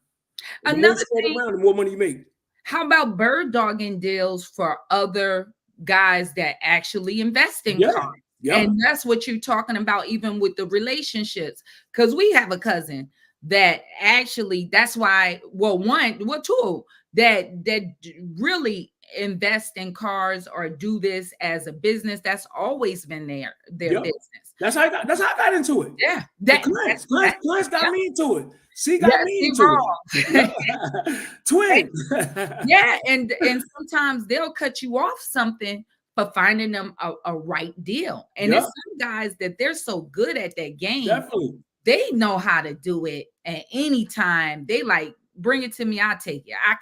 The more you spread it around, the more money you make. How about bird dogging deals for other guys that actually invest in cars? Yeah. And that's what you're talking about, even with the relationships. Because we have a cousin that actually, that's why, two that really invest in cars or do this as a business. That's always been their business. That's how I got into it. Yeah. Clarence got me into it. She got me into it. Twin. Yeah. And sometimes they'll cut you off something for finding them a right deal. And it's some guys that they're so good at that game. Definitely. They know how to do it at any time. They like, bring it to me, I'll take it. I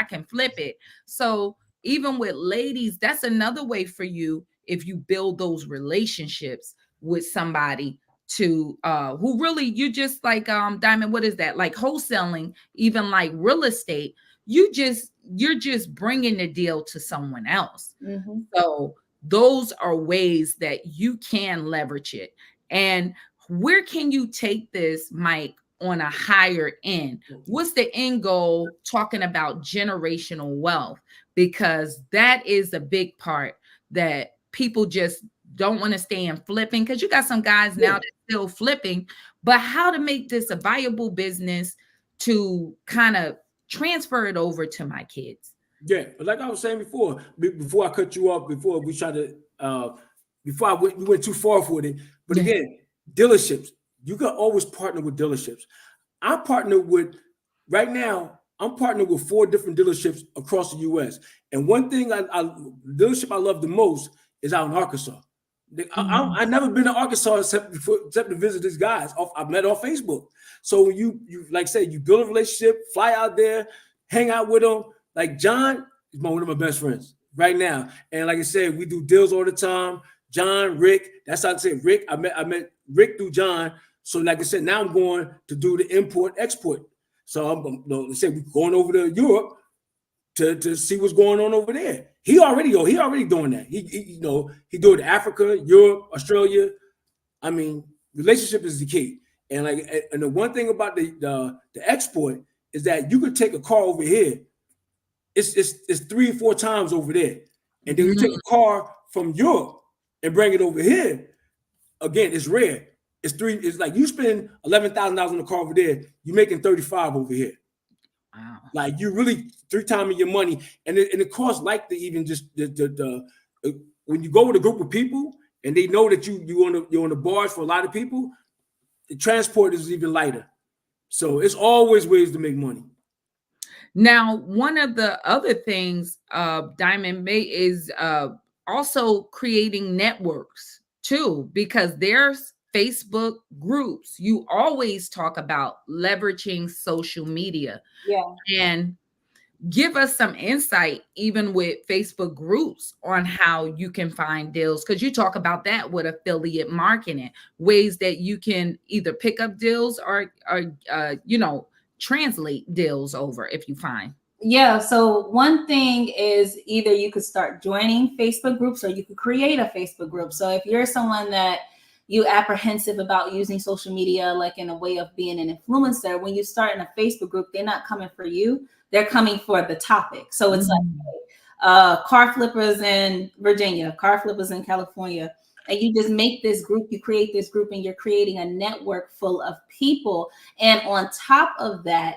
can flip it. So even with ladies, that's another way for you if you build those relationships with somebody to who really, you just like Diamond, what is that? Like wholesaling, even like real estate, you're just bringing the deal to someone else. Mm-hmm. So those are ways that you can leverage it. And where can you take this, Mike, on a higher end? What's the end goal talking about generational wealth? Because that is a big part that people just don't want to stay in flipping, because you got some guys now that still flipping, but how to make this a viable business to kind of transfer it over to my kids. Yeah, like I was saying before I cut you off, before we try to, we went too far with it. But again, dealerships, you can always partner with dealerships. I'm partnered with 4 different dealerships across the U.S. And one thing, dealership I love the most is out in Arkansas. I've never been to Arkansas except to visit these guys. I've met on Facebook. So you like I said, you build a relationship, fly out there, hang out with them. Like John is one of my best friends right now. And like I said, we do deals all the time. John, Rick, that's how I said Rick. I met Rick through John. So like I said, now I'm going to do the import export. So let's say we're going over to Europe to see what's going on over there. He already doing that. He do it in Africa, Europe, Australia. I mean, relationship is the key. And the one thing about the export is that you could take a car over here. It's 3 or 4 times over there. And then you take a car from Europe and bring it over here. Again, it's rare. It's like you spend $11,000 on the car over there, you're making 35 over here. Wow. Like you really 3 times your money, and it costs like even just the when you go with a group of people and they know that you're on the barge for a lot of people, the transport is even lighter. So it's always ways to make money. Now, one of the other things Diamond May is also creating networks too, because there's Facebook groups. You always talk about leveraging social media. Yeah. And give us some insight, even with Facebook groups, on how you can find deals. Because you talk about that with affiliate marketing, ways that you can either pick up deals or translate deals over if you find. Yeah. So one thing is either you could start joining Facebook groups or you could create a Facebook group. So if you're someone that you apprehensive about using social media, like in a way of being an influencer, when you start in a Facebook group, they're not coming for you. They're coming for the topic. So it's like car flippers in Virginia, car flippers in California. And you just make this group, you create this group, and you're creating a network full of people. And on top of that,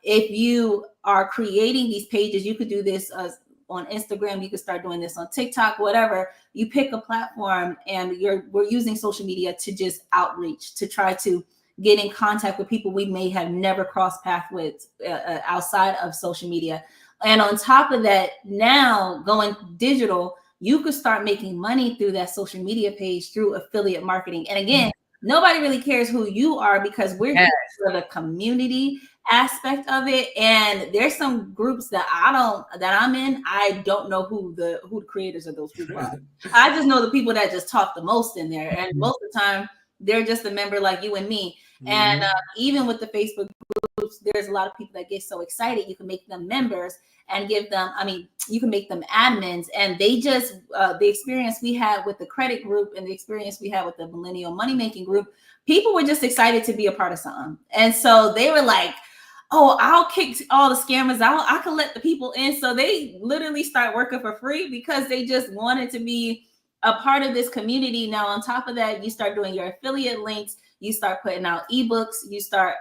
if you are creating these pages, you could do this on Instagram, you could start doing this on TikTok, whatever. You pick a platform, and we're using social media to just outreach, to try to get in contact with people we may have never crossed paths with outside of social media. And on top of that, now going digital, you could start making money through that social media page through affiliate marketing. And again, nobody really cares who you are, because we're here for the community aspect of it. And there's some groups that I'm in. I don't know who the creators of those groups are. I just know the people that just talk the most in there. And most of the time they're just a member like you and me. And even with the Facebook groups, there's a lot of people that get so excited. You can make them members and give them, you can make them admins, and they just, the experience we had with the credit group and the experience we had with the millennial money making group, people were just excited to be a part of something. And so they were like, oh, I'll kick all the scammers out. I can let the people in. So they literally start working for free because they just wanted to be a part of this community. Now, on top of that, you start doing your affiliate links, you start putting out ebooks, you start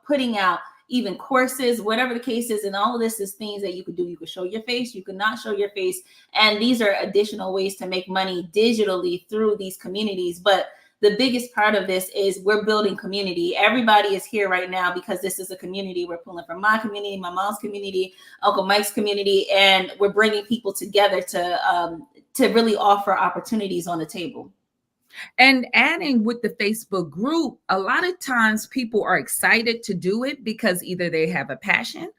putting out even courses, whatever the case is. And all of this is things that you could do. You could show your face, you could not show your face. And these are additional ways to make money digitally through these communities. But the biggest part of this is we're building community. Everybody is here right now because this is a community. We're pulling from my community, my mom's community, Uncle Mike's community, and we're bringing people together to really offer opportunities on the table. And adding with the Facebook group, a lot of times people are excited to do it because either they have a passion,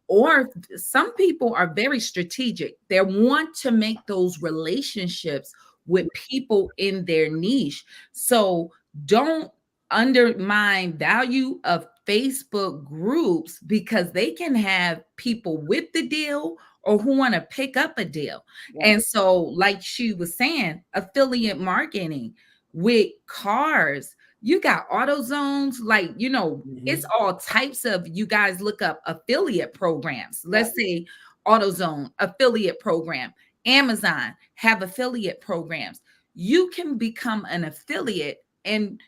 or some people are very strategic. They want to make those relationships with people in their niche. So don't undermine value of Facebook groups, because they can have people with the deal or who want to pick up a deal. Yeah. And so, like she was saying, affiliate marketing with cars, you got AutoZones, like, it's all types of, you guys look up affiliate programs. Let's say AutoZone affiliate program, Amazon have affiliate programs. You can become an affiliate and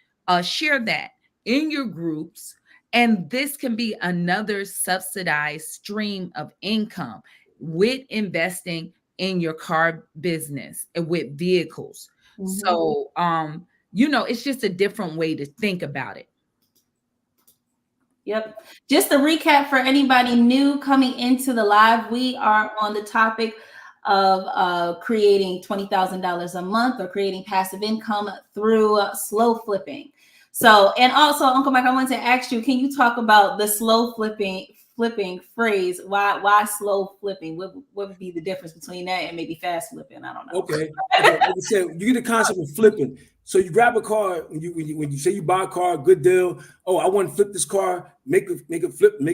share that in your groups. And this can be another subsidized stream of income with investing in your car business and with vehicles. Mm-hmm. So, it's just a different way to think about it. Yep. Just a recap for anybody new coming into the live, we are on the topic of creating $20,000 a month or creating passive income through slow flipping. So, and also, Uncle Mike, I wanted to ask you, can you talk about the slow flipping phrase? Why slow flipping? What would be the difference between that and maybe fast flipping? I don't know. Okay. Like I said, you get the concept of flipping. So you grab a car when you say you buy a car, good deal. Oh, I want to flip this car, make it flip and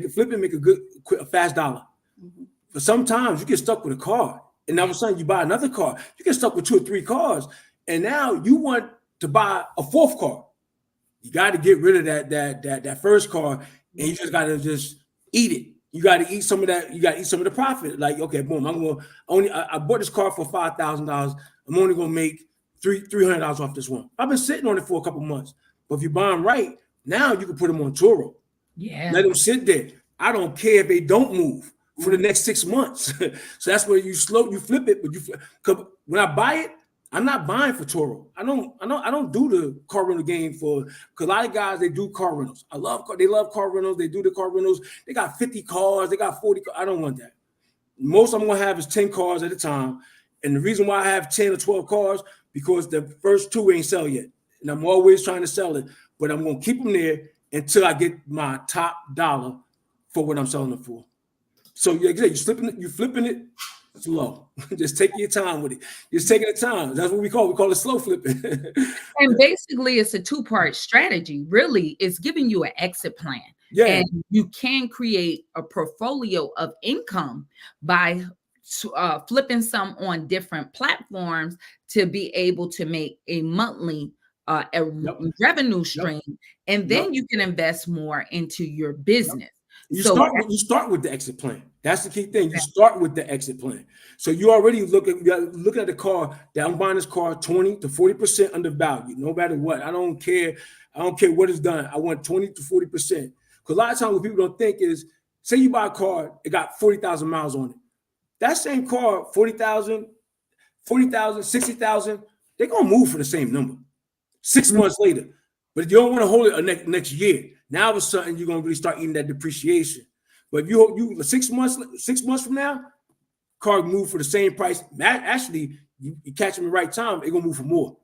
make a fast dollar. Mm-hmm. But sometimes you get stuck with a car, and all of a sudden you buy another car. You get stuck with 2 or 3 cars, and now you want to buy a 4th car. You got to get rid of that first car, and you just got to just eat it. You got to eat some of that. You got to eat some of the profit. Like, okay, boom, I bought this car for $5,000. I'm only going to make $300 off this one. I've been sitting on it for a couple months. But if you buy them right, now you can put them on Turo. Yeah. Let them sit there. I don't care if they don't move for the next 6 months. So that's where you flip it. But when I buy it, I'm not buying for Turo. I don't do the car rental game because a lot of guys, they do car rentals. They love car rentals. They do the car rentals. They got 50 cars. They got 40 cars. I don't want that. Most I'm going to have is 10 cars at a time. And the reason why I have 10 or 12 cars, because the first 2 ain't sell yet. And I'm always trying to sell it, but I'm going to keep them there until I get my top dollar for what I'm selling it for. So like I said, you're flipping it slow. Just take your time with it. Just taking the time. That's what we call it slow flipping. And basically it's a 2-part strategy. Really, it's giving you an exit plan. Yeah. And you can create a portfolio of income by flipping some on different platforms to be able to make a monthly revenue stream. Yep. And then you can invest more into your business. You start with the exit plan. That's the key thing. You start with the exit plan. So you already looking at the car that I'm buying this car 20 to 40% undervalued, no matter what. I don't care what is done. I want 20 to 40%. Because a lot of times what people don't think is, say you buy a car, it got 40,000 miles on it. That same car, 40,000, 60,000, they're going to move for the same number 6 months later. But you don't want to hold it next year. Now all of a sudden you're going to really start eating that depreciation. But if you 6 months from now, car move for the same price. Actually, you catch them the right time, they're going to move for more.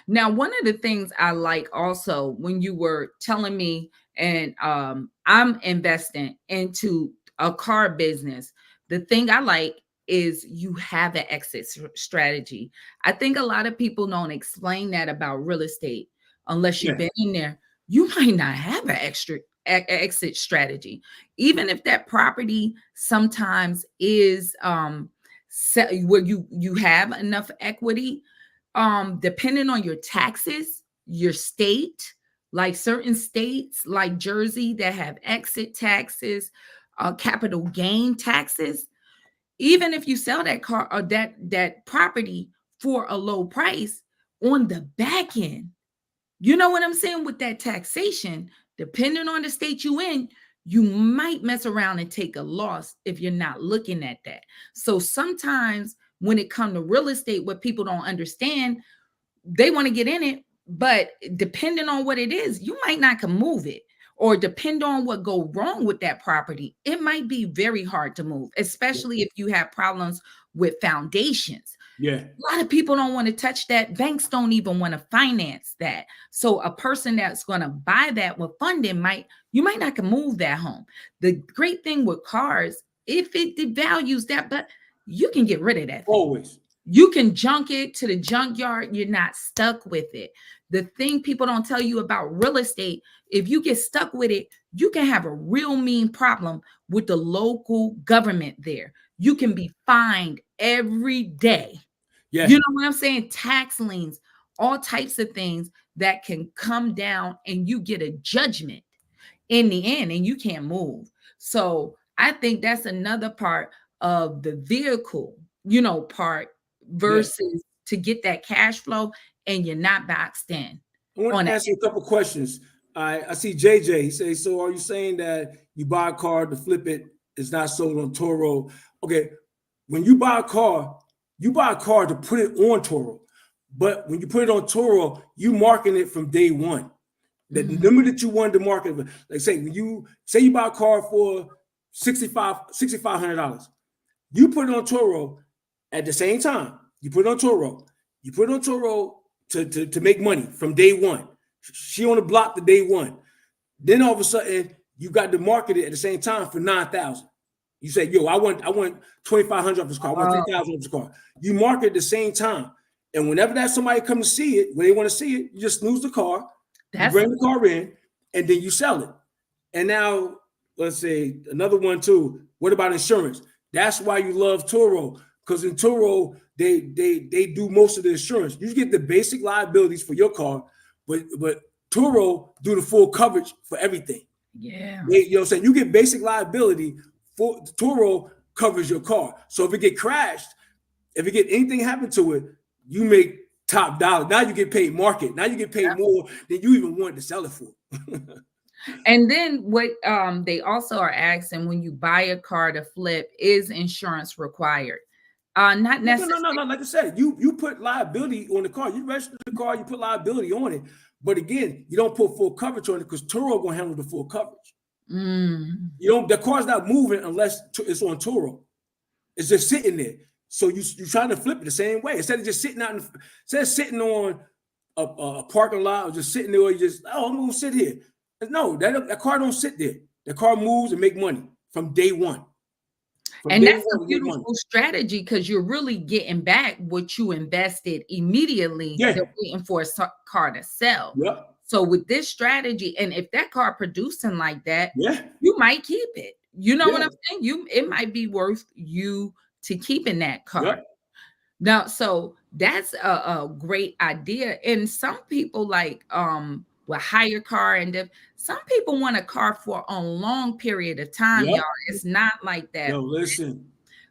Now, one of the things I like also when you were telling me, and I'm investing into a car business, the thing I like is you have an exit strategy. I think a lot of people don't explain that about real estate unless you've Yeah. been in there. You might not have an exit strategy, even if that property sometimes is where you have enough equity, depending on your taxes, your state, like certain states like Jersey that have exit taxes, capital gain taxes. Even if you sell that car or that property for a low price, on the back end, you know what I'm saying, with that taxation, depending on the state you in, you might mess around and take a loss if you're not looking at that. So sometimes when it comes to real estate, what people don't understand, they want to get in it, but depending on what it is, you might not can move it. Or depend on what go wrong with that property, it might be very hard to move, especially if you have problems with foundations. Yeah. A lot of people don't want to touch that. Banks don't even want to finance that. So a person that's going to buy that with funding you might not can move that home. The great thing with cars, if it devalues that, but you can get rid of that thing. Always. You can junk it to the junkyard. You're not stuck with it. The thing people don't tell you about real estate, if you get stuck with it, you can have a real mean problem with the local government there. You can be fined every day. Yeah. You know what I'm saying? Tax liens, all types of things that can come down and you get a judgment in the end and you can't move. So I think that's another part of the vehicle, part versus to get that cash flow and you're not boxed in. I want to ask you a couple questions. I see JJ. He says, so are you saying that you buy a car to flip it, it's not sold on Turo? Okay, when you buy a car to put it on Turo. But when you put it on Turo, you market it from day one. The number that you wanted to market, like say when you buy a car for $6,500, you put it on Turo at the same time. You put it on Turo to make money from day one. She on the block to day one. Then all of a sudden you got to market it at the same time for $9,000. You say, yo, I want $2,500 off this car. I want $3,000 off this car. You market at the same time. And whenever that somebody come to see it, when they want to see it, you just snooze the car, you bring the car in, and then you sell it. And now, let's say another one too. What about insurance? That's why you love Turo, because in Turo, they do most of the insurance. You get the basic liabilities for your car, but Turo do the full coverage for everything. Yeah. You know what I'm saying? You get basic liability. For Turo covers your car. So if it get crashed, if it get anything happen to it, you make top dollar. Now you get paid market. Now you get paid more than you even wanted to sell it for. And then what they also are asking, when you buy a car to flip, is insurance required? Not necessarily. No. Like I said, you put liability on the car. You register the car, you put liability on it. But again, you don't put full coverage on it because Turo gonna handle the full coverage. The car's not moving unless it's on Turo. It's just sitting there. So you're trying to flip it the same way. Instead of just sitting on a parking lot or just sitting there, or you just, I'm gonna sit here. No, that car don't sit there. The car moves and make money from day one. And that's a beautiful strategy because you're really getting back what you invested immediately. Yeah. They're waiting for a car to sell. Yep. So with this strategy, and if that car producing like that, yeah, you might keep it. You know what I'm saying? It might be worth you to keeping that car. Yep. Now, so that's a great idea. And some people will hire car, and some people want a car for a long period of time, y'all. It's not like that. Yo, listen.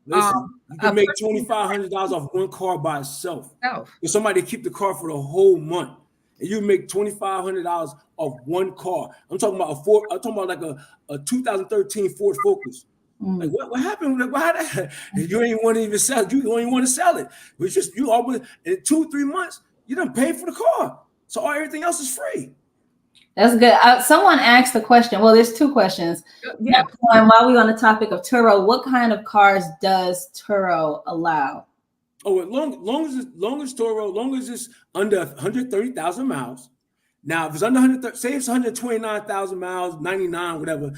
You can make $2,500 off one car by itself. If somebody keep the car for the whole month, and you make $2,500 off one car. I'm talking about like a 2013 Ford Focus. Like what happened? Like, why that? And you ain't want to even sell it. You don't even want to sell it. It's just you always in 2-3 months you done paid for the car, so everything else is free. That's good. Someone asked the question. Well, there's two questions. Yeah. One, while we're on the topic of Turo, what kind of cars does Turo allow? Oh, long as Toro, long as it's under 130,000 miles. Now, if it's under 130, say it's 129,000 miles, 99, whatever.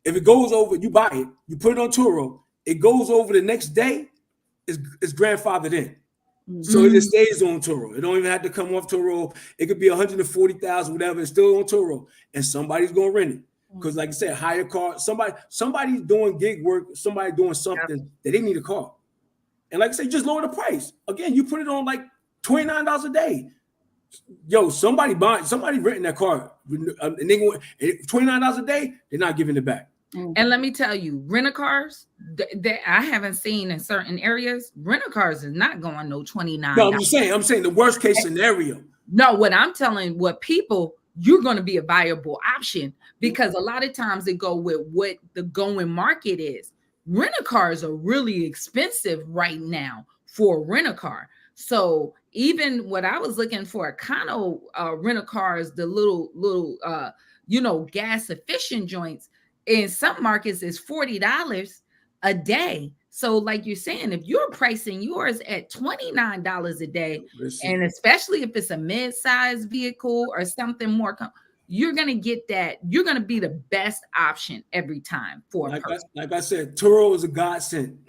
If it goes over, you buy it, you put it on Turo, it goes over the next day, it's grandfathered in. So it just stays on Turo. It don't even have to come off Turo. It could be 140,000, whatever. It's still on Turo, and somebody's gonna rent it because, like I said, hire a car. Somebody's doing gig work. Somebody doing something that they need a car, and like I said, just lower the price. Again, you put it on like $29 a day. Yo, somebody renting that car, and they going $29 a day. They're not giving it back. And let me tell you, rent-a-cars that I haven't seen in certain areas, rent-a-cars is not going no $29. No, I'm saying the worst case scenario. No, what people, you're going to be a viable option because a lot of times they go with what the going market is. Rent-a-cars are really expensive right now for a rent-a-car. So even what I was looking for, a Kano rent-a-cars, the little gas efficient joints, in some markets is $40 a day. So like you're saying, if you're pricing yours at $29 a day, and especially if it's a mid-sized vehicle or something more, you're going to get that. You're going to be the best option every time for a person. Like I said, Turo is a godsend.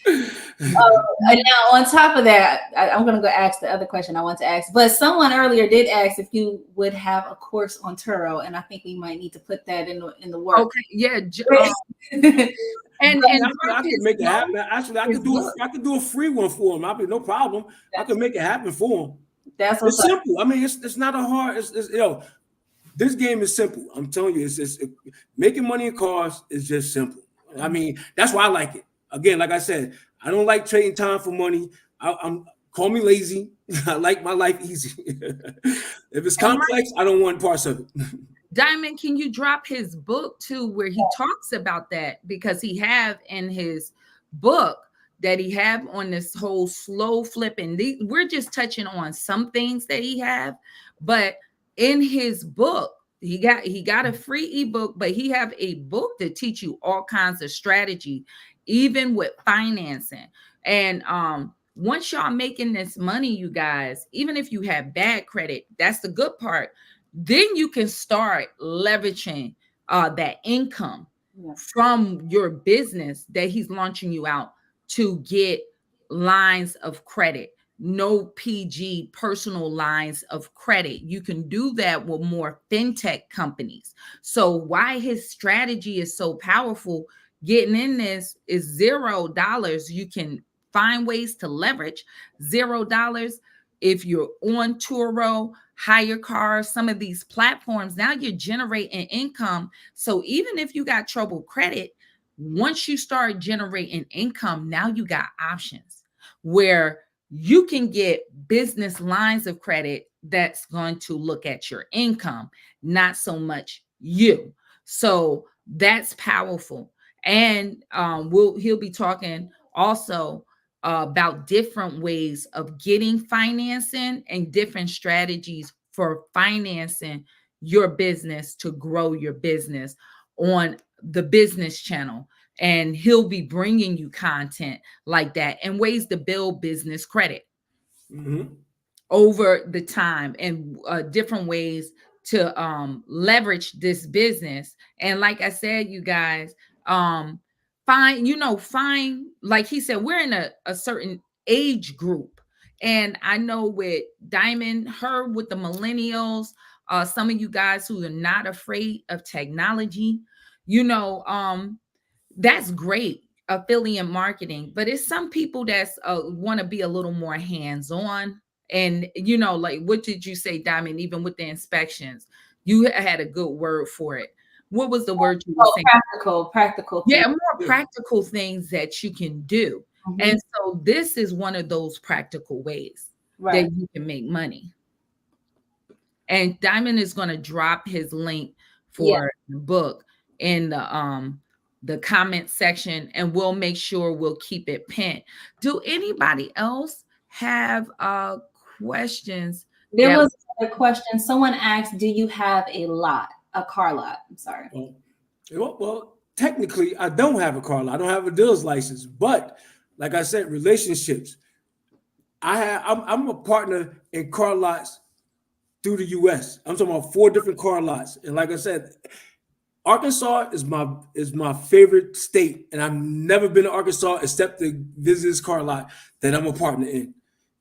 And now on top of that, I'm going to go ask the other question I want to ask, but someone earlier did ask if you would have a course on Turo, and I think we might need to put that in the work. Okay, yeah. And I could make it happen. Actually, I could do a free one for him. I'd be no problem. I could make it happen for him. It's simple. I mean, it's not a hard. This game is simple. I'm telling you, making money in cars is just simple. I mean, that's why I like it. Again, like I said, I don't like trading time for money. Call me lazy. I like my life easy. If it's complex, I don't want parts of it. Diamond, can you drop his book too, where he talks about that? Because he have in his book that he have on this whole slow flipping. We're just touching on some things that he have, but in his book, he got a free ebook, but he have a book to teach you all kinds of strategy, even with financing. And once y'all making this money, you guys, even if you have bad credit, that's the good part. Then you can start leveraging that income from your business that he's launching you out to get lines of credit, no PG personal lines of credit. You can do that with more fintech companies. So why his strategy is so powerful, getting in this is $0. You can find ways to leverage $0. If you're on Turo, Hire Cars, some of these platforms, now you're generating income. So even if you got troubled credit, once you start generating income, now you got options where you can get business lines of credit that's going to look at your income, not so much you. So that's powerful. And he'll be talking also about different ways of getting financing and different strategies for financing your business to grow your business on the business channel. And he'll be bringing you content like that and ways to build business credit over the time, and different ways to leverage this business. And like I said, you guys, find, like he said, we're in a certain age group. And I know with Diamond, her with the millennials, some of you guys who are not afraid of technology, that's great, affiliate marketing. But it's some people that's want to be a little more hands-on. And, like, what did you say, Diamond? Even with the inspections, you had a good word for it. What was the word you were saying? Practical. Yeah, more practical things that you can do. And so this is one of those practical ways that you can make money. And Diamond is going to drop his link for the book in the comment section, and we'll make sure we'll keep it pinned. Do anybody else have questions? There was a question. Someone asked, do you have a car lot? I'm sorry. Well, technically, I don't have a car lot. I don't have a dealer's license, but like I said, relationships. I'm a partner in car lots through the U.S. I'm talking about 4 different car lots, and like I said, Arkansas is my favorite state, and I've never been to Arkansas except to visit this car lot that I'm a partner in.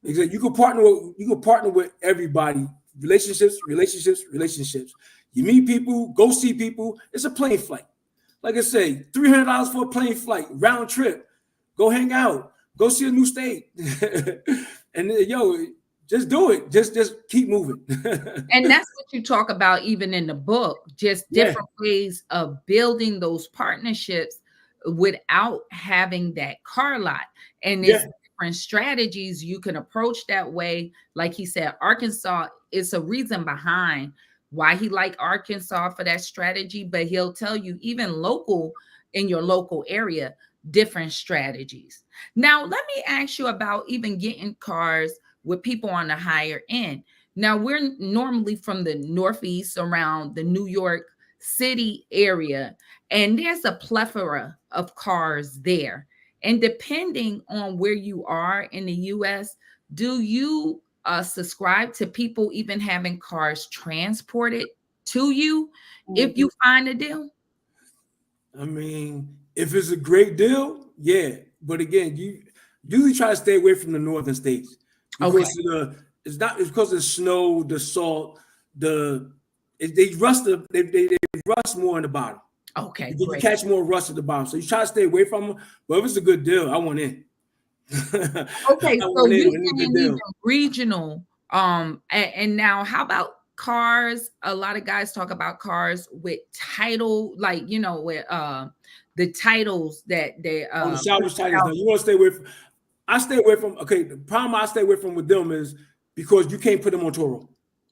Because you can partner with everybody. Relationships. You meet people, go see people. It's a plane flight. Like I say, $300 for a plane flight, round trip. Go hang out. Go see a new state. And just do it. Just keep moving. And that's what you talk about even in the book, just different ways of building those partnerships without having that car lot. And there's different strategies you can approach that way. Like he said, Arkansas is a reason behind why he liked Arkansas for that strategy, but he'll tell you even local in your local area, different strategies. Now, let me ask you about even getting cars with people on the higher end. Now, we're normally from the Northeast around the New York City area, and there's a plethora of cars there. And depending on where you are in the US, do you subscribe to people even having cars transported to you if you find a deal? I mean, if it's a great deal, yeah. But again, you usually try to stay away from the northern states because it's because of the snow, the salt, they rust more in the bottom. Okay, you catch more rust at the bottom, so you try to stay away from them. But if it's a good deal, I want in. Okay, so you saying regional. And now how about cars? A lot of guys talk about cars with title, like with the titles that they the salvage titles. Now you want to stay away from. I stay away from. Okay, the problem I stay away from with them is because you can't put them on Turo.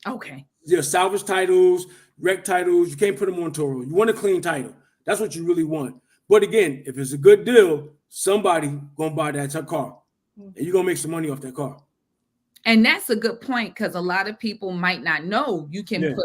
Okay. They're salvage titles, wreck titles. You can't put them on Turo. You want a clean title. That's what you really want. But again, if it's a good deal, somebody gonna buy that car, and you're gonna make some money off that car. And that's a good point, because a lot of people might not know you can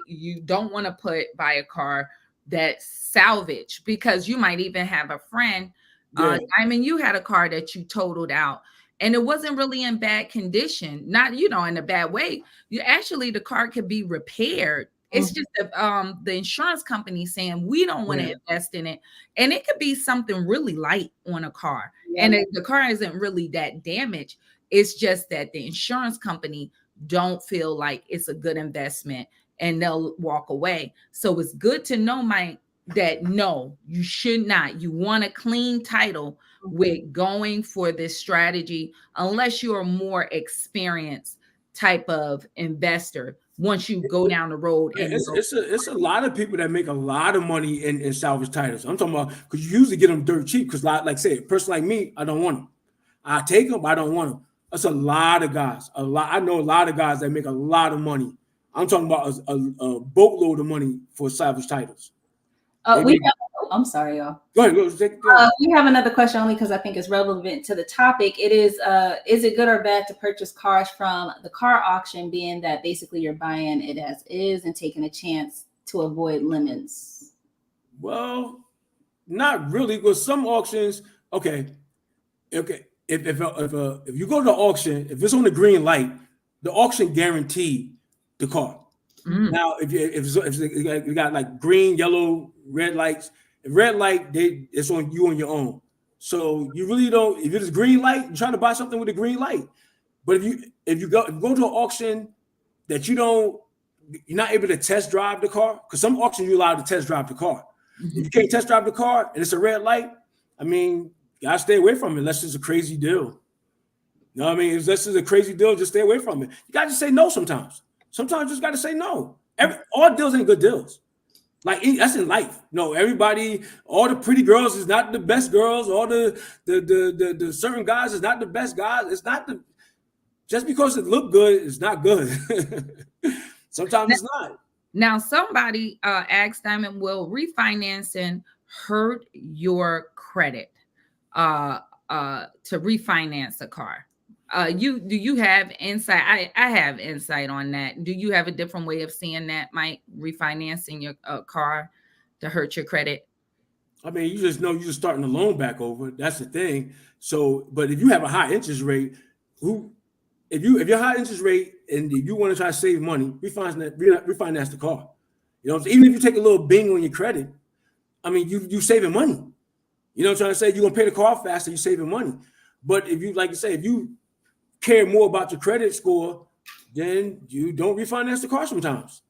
you don't want to buy a car that's salvage, because you might even have a friend. I mean, you had a car that you totaled out and it wasn't really in bad condition, not in a bad way. The car could be repaired. It's just the insurance company saying we don't want to invest in it, and it could be something really light on a car, and the car isn't really that damaged. It's just that the insurance company don't feel like it's a good investment, and they'll walk away. So it's good to know, Mike, that no, you should not. You want a clean title with going for this strategy, unless you're a more experienced type of investor. Once you go down the road, it's a lot of people that make a lot of money in salvage titles. I'm talking about, because you usually get them dirt cheap. Because like say, a person like me, I don't want them. I take them, but I don't want them. That's a lot of guys. I know a lot of guys that make a lot of money. I'm talking about a boatload of money for salvage titles. I'm sorry, y'all. Go ahead. We have another question only because I think it's relevant to the topic. It is it good or bad to purchase cars from the car auction, being that basically you're buying it as is and taking a chance to avoid limits? Well, not really, because some auctions, okay. If you go to the auction, if it's on the green light, the auction guaranteed the car. Now, if you got like green, yellow, red lights, red light, it's on you on your own. So you really don't. If it's green light, you're trying to buy something with a green light. But if you go to an auction that you're not able to test drive the car, because some auctions you're allowed to test drive the car. If you can't test drive the car and it's a red light, I mean, you gotta stay away from it unless it's a crazy deal. You know what I mean? Unless it's a crazy deal, just stay away from it. You gotta just say no sometimes. Sometimes you just gotta say no. All deals ain't good deals. Like that's in life. No, everybody, all the pretty girls is not the best girls. All the certain guys is not the best guys. It's not just because it look good, it's not good. Sometimes it's not. Now, somebody asked Diamond, will refinancing hurt your credit to refinance a car? Do you have insight? I have insight on that. Do you have a different way of seeing that, Mike? Refinancing your car to hurt your credit? I mean, you just know you're just starting the loan back over. That's the thing. So, but if you have a high interest rate, if your high interest rate and you want to try to save money, refinance the car. You know, even if you take a little bing on your credit, I mean, you saving money. You know what I'm trying to say? You're gonna pay the car faster, you're saving money. But if you, like you say, if you care more about your credit score, then you don't refinance the car sometimes.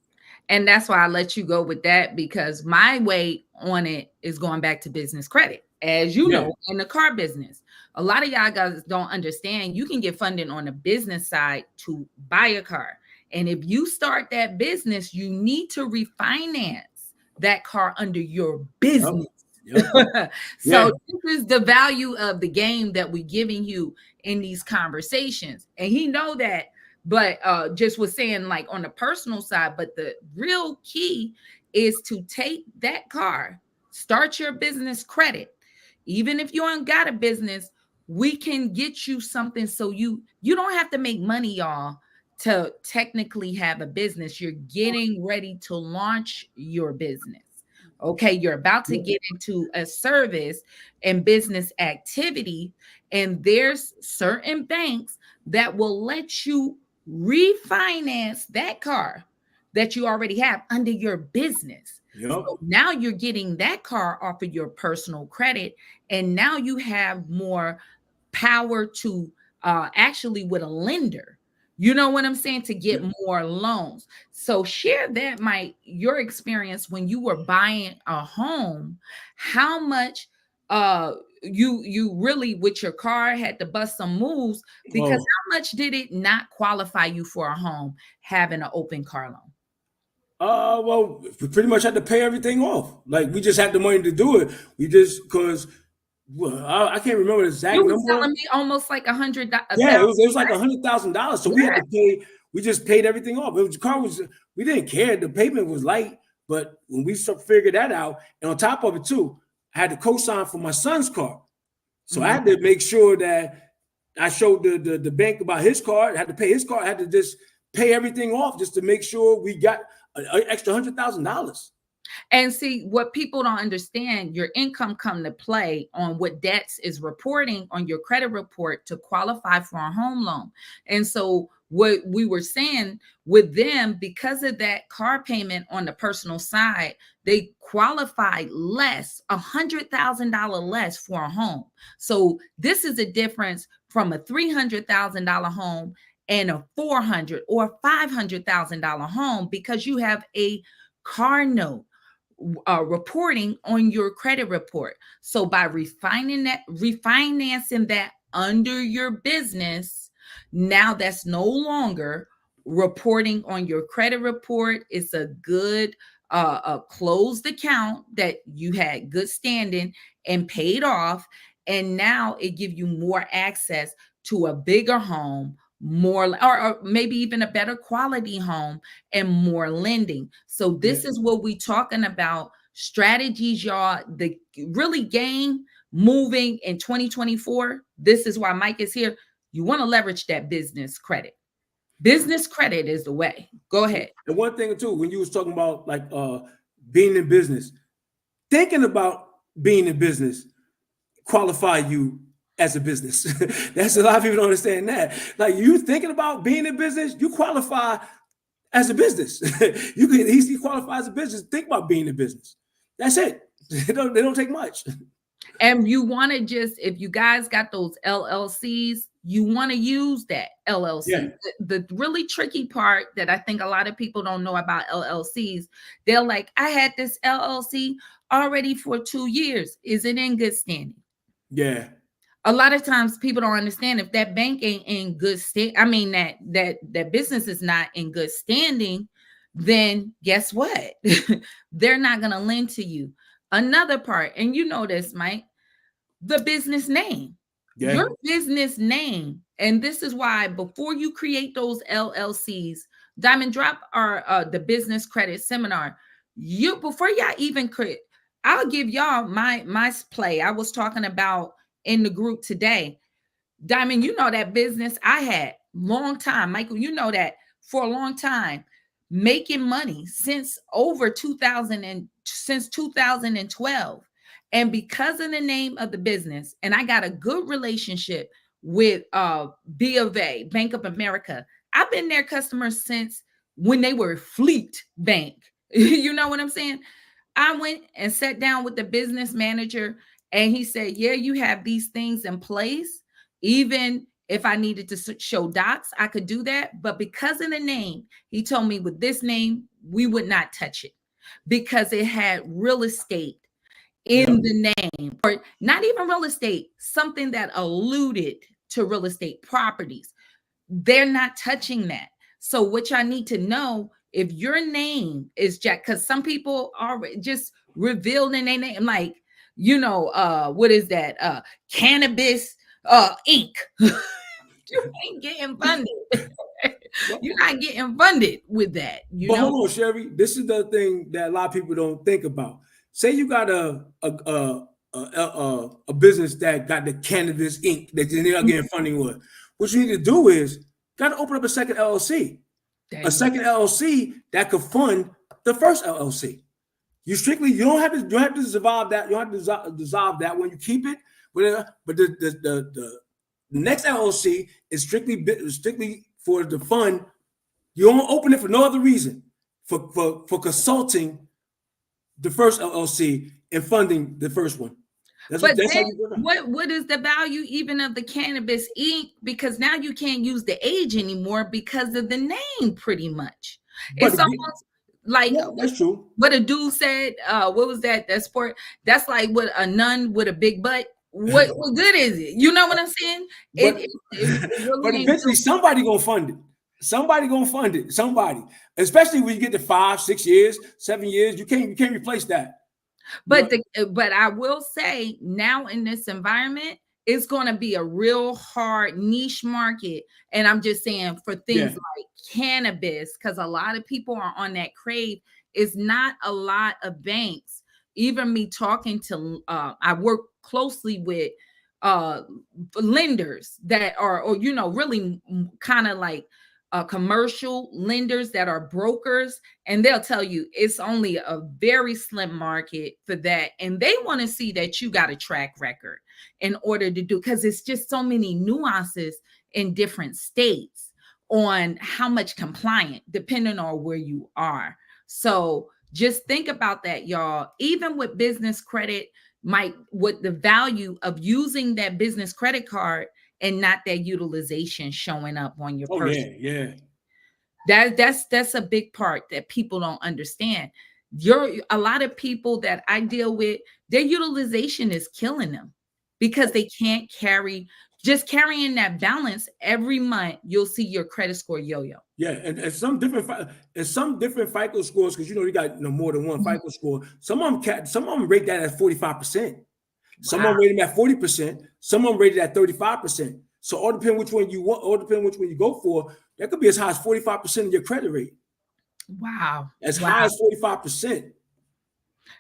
And that's why I let you go with that, because my weight on it is going back to business credit. As you know, in the car business, a lot of y'all guys don't understand you can get funding on the business side to buy a car. And if you start that business, you need to refinance that car under your business. Yep. So this is the value of the game that we're giving you in these conversations. And he know that, but just was saying like on the personal side, but the real key is to take that car, start your business credit. Even if you ain't got a business, we can get you something so you don't have to make money, y'all, to technically have a business. You're getting ready to launch your business. Okay, you're about to get into a service and business activity, and there's certain banks that will let you refinance that car that you already have under your business. Yep. So now you're getting that car off of your personal credit, and now you have more power to actually with a lender. You know what I'm saying? To get more loans. So share that, Mike, your experience when you were buying a home, how much you really with your car had to bust some moves, because how much did it not qualify you for a home having an open car loan? Well, we pretty much had to pay everything off. Like we just had the money to do it. We just because I can't remember the exact number. You were telling me almost like $100,000. Yeah, it was like $100,000. So we had to pay. We just paid everything off. The car was. We didn't care. The payment was light, but when we figured that out, and on top of it too, I had to co-sign for my son's car. So I had to make sure that I showed the bank about his car. I had to pay his car. I had to just pay everything off just to make sure we got an extra $100,000. And see, what people don't understand, your income come to play on what debts is reporting on your credit report to qualify for a home loan. And so what we were saying with them, because of that car payment on the personal side, they qualify less, $100,000 less for a home. So this is a difference from a $300,000 home and a $400,000 or $500,000 home, because you have a car note reporting on your credit report. So by refinancing that under your business, now that's no longer reporting on your credit report. It's a good a closed account that you had good standing and paid off, and now it gives you more access to a bigger home, more or maybe even a better quality home and more lending. So this is what we talking about, strategies, y'all, the really game moving in 2024. This is why Mike is here. You want to leverage that business credit. Business credit is the way. Go ahead. And one thing too, when you was talking about like being in business, thinking about being in business qualify you as a business. That's a lot of people don't understand that. Like you thinking about being in business, you qualify as a business. He qualifies as a business. Think about being in business. That's it. They don't take much. And you want to just, if you guys got those LLCs, you want to use that LLC. Yeah. The really tricky part that I think a lot of people don't know about LLCs, they're like, I had this LLC already for 2 years. Is it in good standing? Yeah. A lot of times people don't understand, if that bank ain't in good state, I mean that business is not in good standing, then guess what? They're not going to lend to you. Another part, and you know this, Mike, the business name. Yeah. Your business name. And this is why before you create those LLCs, Diamond, drop our the business credit seminar. Before y'all even create, I'll give y'all my play. I was talking about in the group today. Diamond, you know that business I had long time. Michael, you know that for a long time, making money since over 2012. And because of the name of the business, and I got a good relationship with B of A, Bank of America. I've been their customers since when they were Fleet Bank. You know what I'm saying? I went and sat down with the business manager, and he said, yeah, you have these things in place. Even if I needed to show docs, I could do that. But because of the name, he told me with this name, we would not touch it because it had real estate in the name, or not even real estate, something that alluded to real estate properties. They're not touching that. So what y'all need to know, if your name is Jack, because some people are just revealed in their name, like, you know, what is that? Cannabis Inc. You ain't getting funded. You're not getting funded with that. You know? Hold on, Sherry. This is the thing that a lot of people don't think about. Say you got a business that got the Cannabis Inc. that you're not getting funding with. What you need to do is got to open up a second LLC. A second LLC that could fund the first LLC. You don't have to dissolve that. You don't have to dissolve that when you keep it. But the next LLC is strictly for the fund. You don't open it for no other reason. For consulting the first LLC and funding the first one. What is the value even of the Cannabis Inc? Because now you can't use the age anymore because of the name, pretty much. It's almost like, that's true. What a dude said, what was that? That sport, that's like what a nun with a big butt. What good is it? You know what I'm saying? But eventually somebody gonna fund it. Somebody gonna fund it. Somebody, especially when you get to 5, 6 years, 7 years, you can't replace that. But I will say now in this environment, it's going to be a real hard niche market. And I'm just saying for things like cannabis, because a lot of people are on that crave. Is not a lot of banks. Even me talking to, I work closely with lenders that are, or you know, really kind of like commercial lenders that are brokers, and they'll tell you it's only a very slim market for that. And they want to see that you got a track record in order to do, because it's just so many nuances in different states on how much compliant, depending on where you are. So just think about that, y'all. Even with business credit, with the value of using that business credit card and not that utilization showing up on your person. That's a big part that people don't understand. A lot of people that I deal with, their utilization is killing them because they can't carrying that balance every month. You'll see your credit score yo-yo. Yeah, and some different FICO scores, because you know you got more than one FICO score. Some of them rate that at 45%. Some of them rated at 40%. Some of them rated at 35%. So all depending which one you want, all depending which one you go for, that could be as high as 45% of your credit rate. Wow. High as 45%.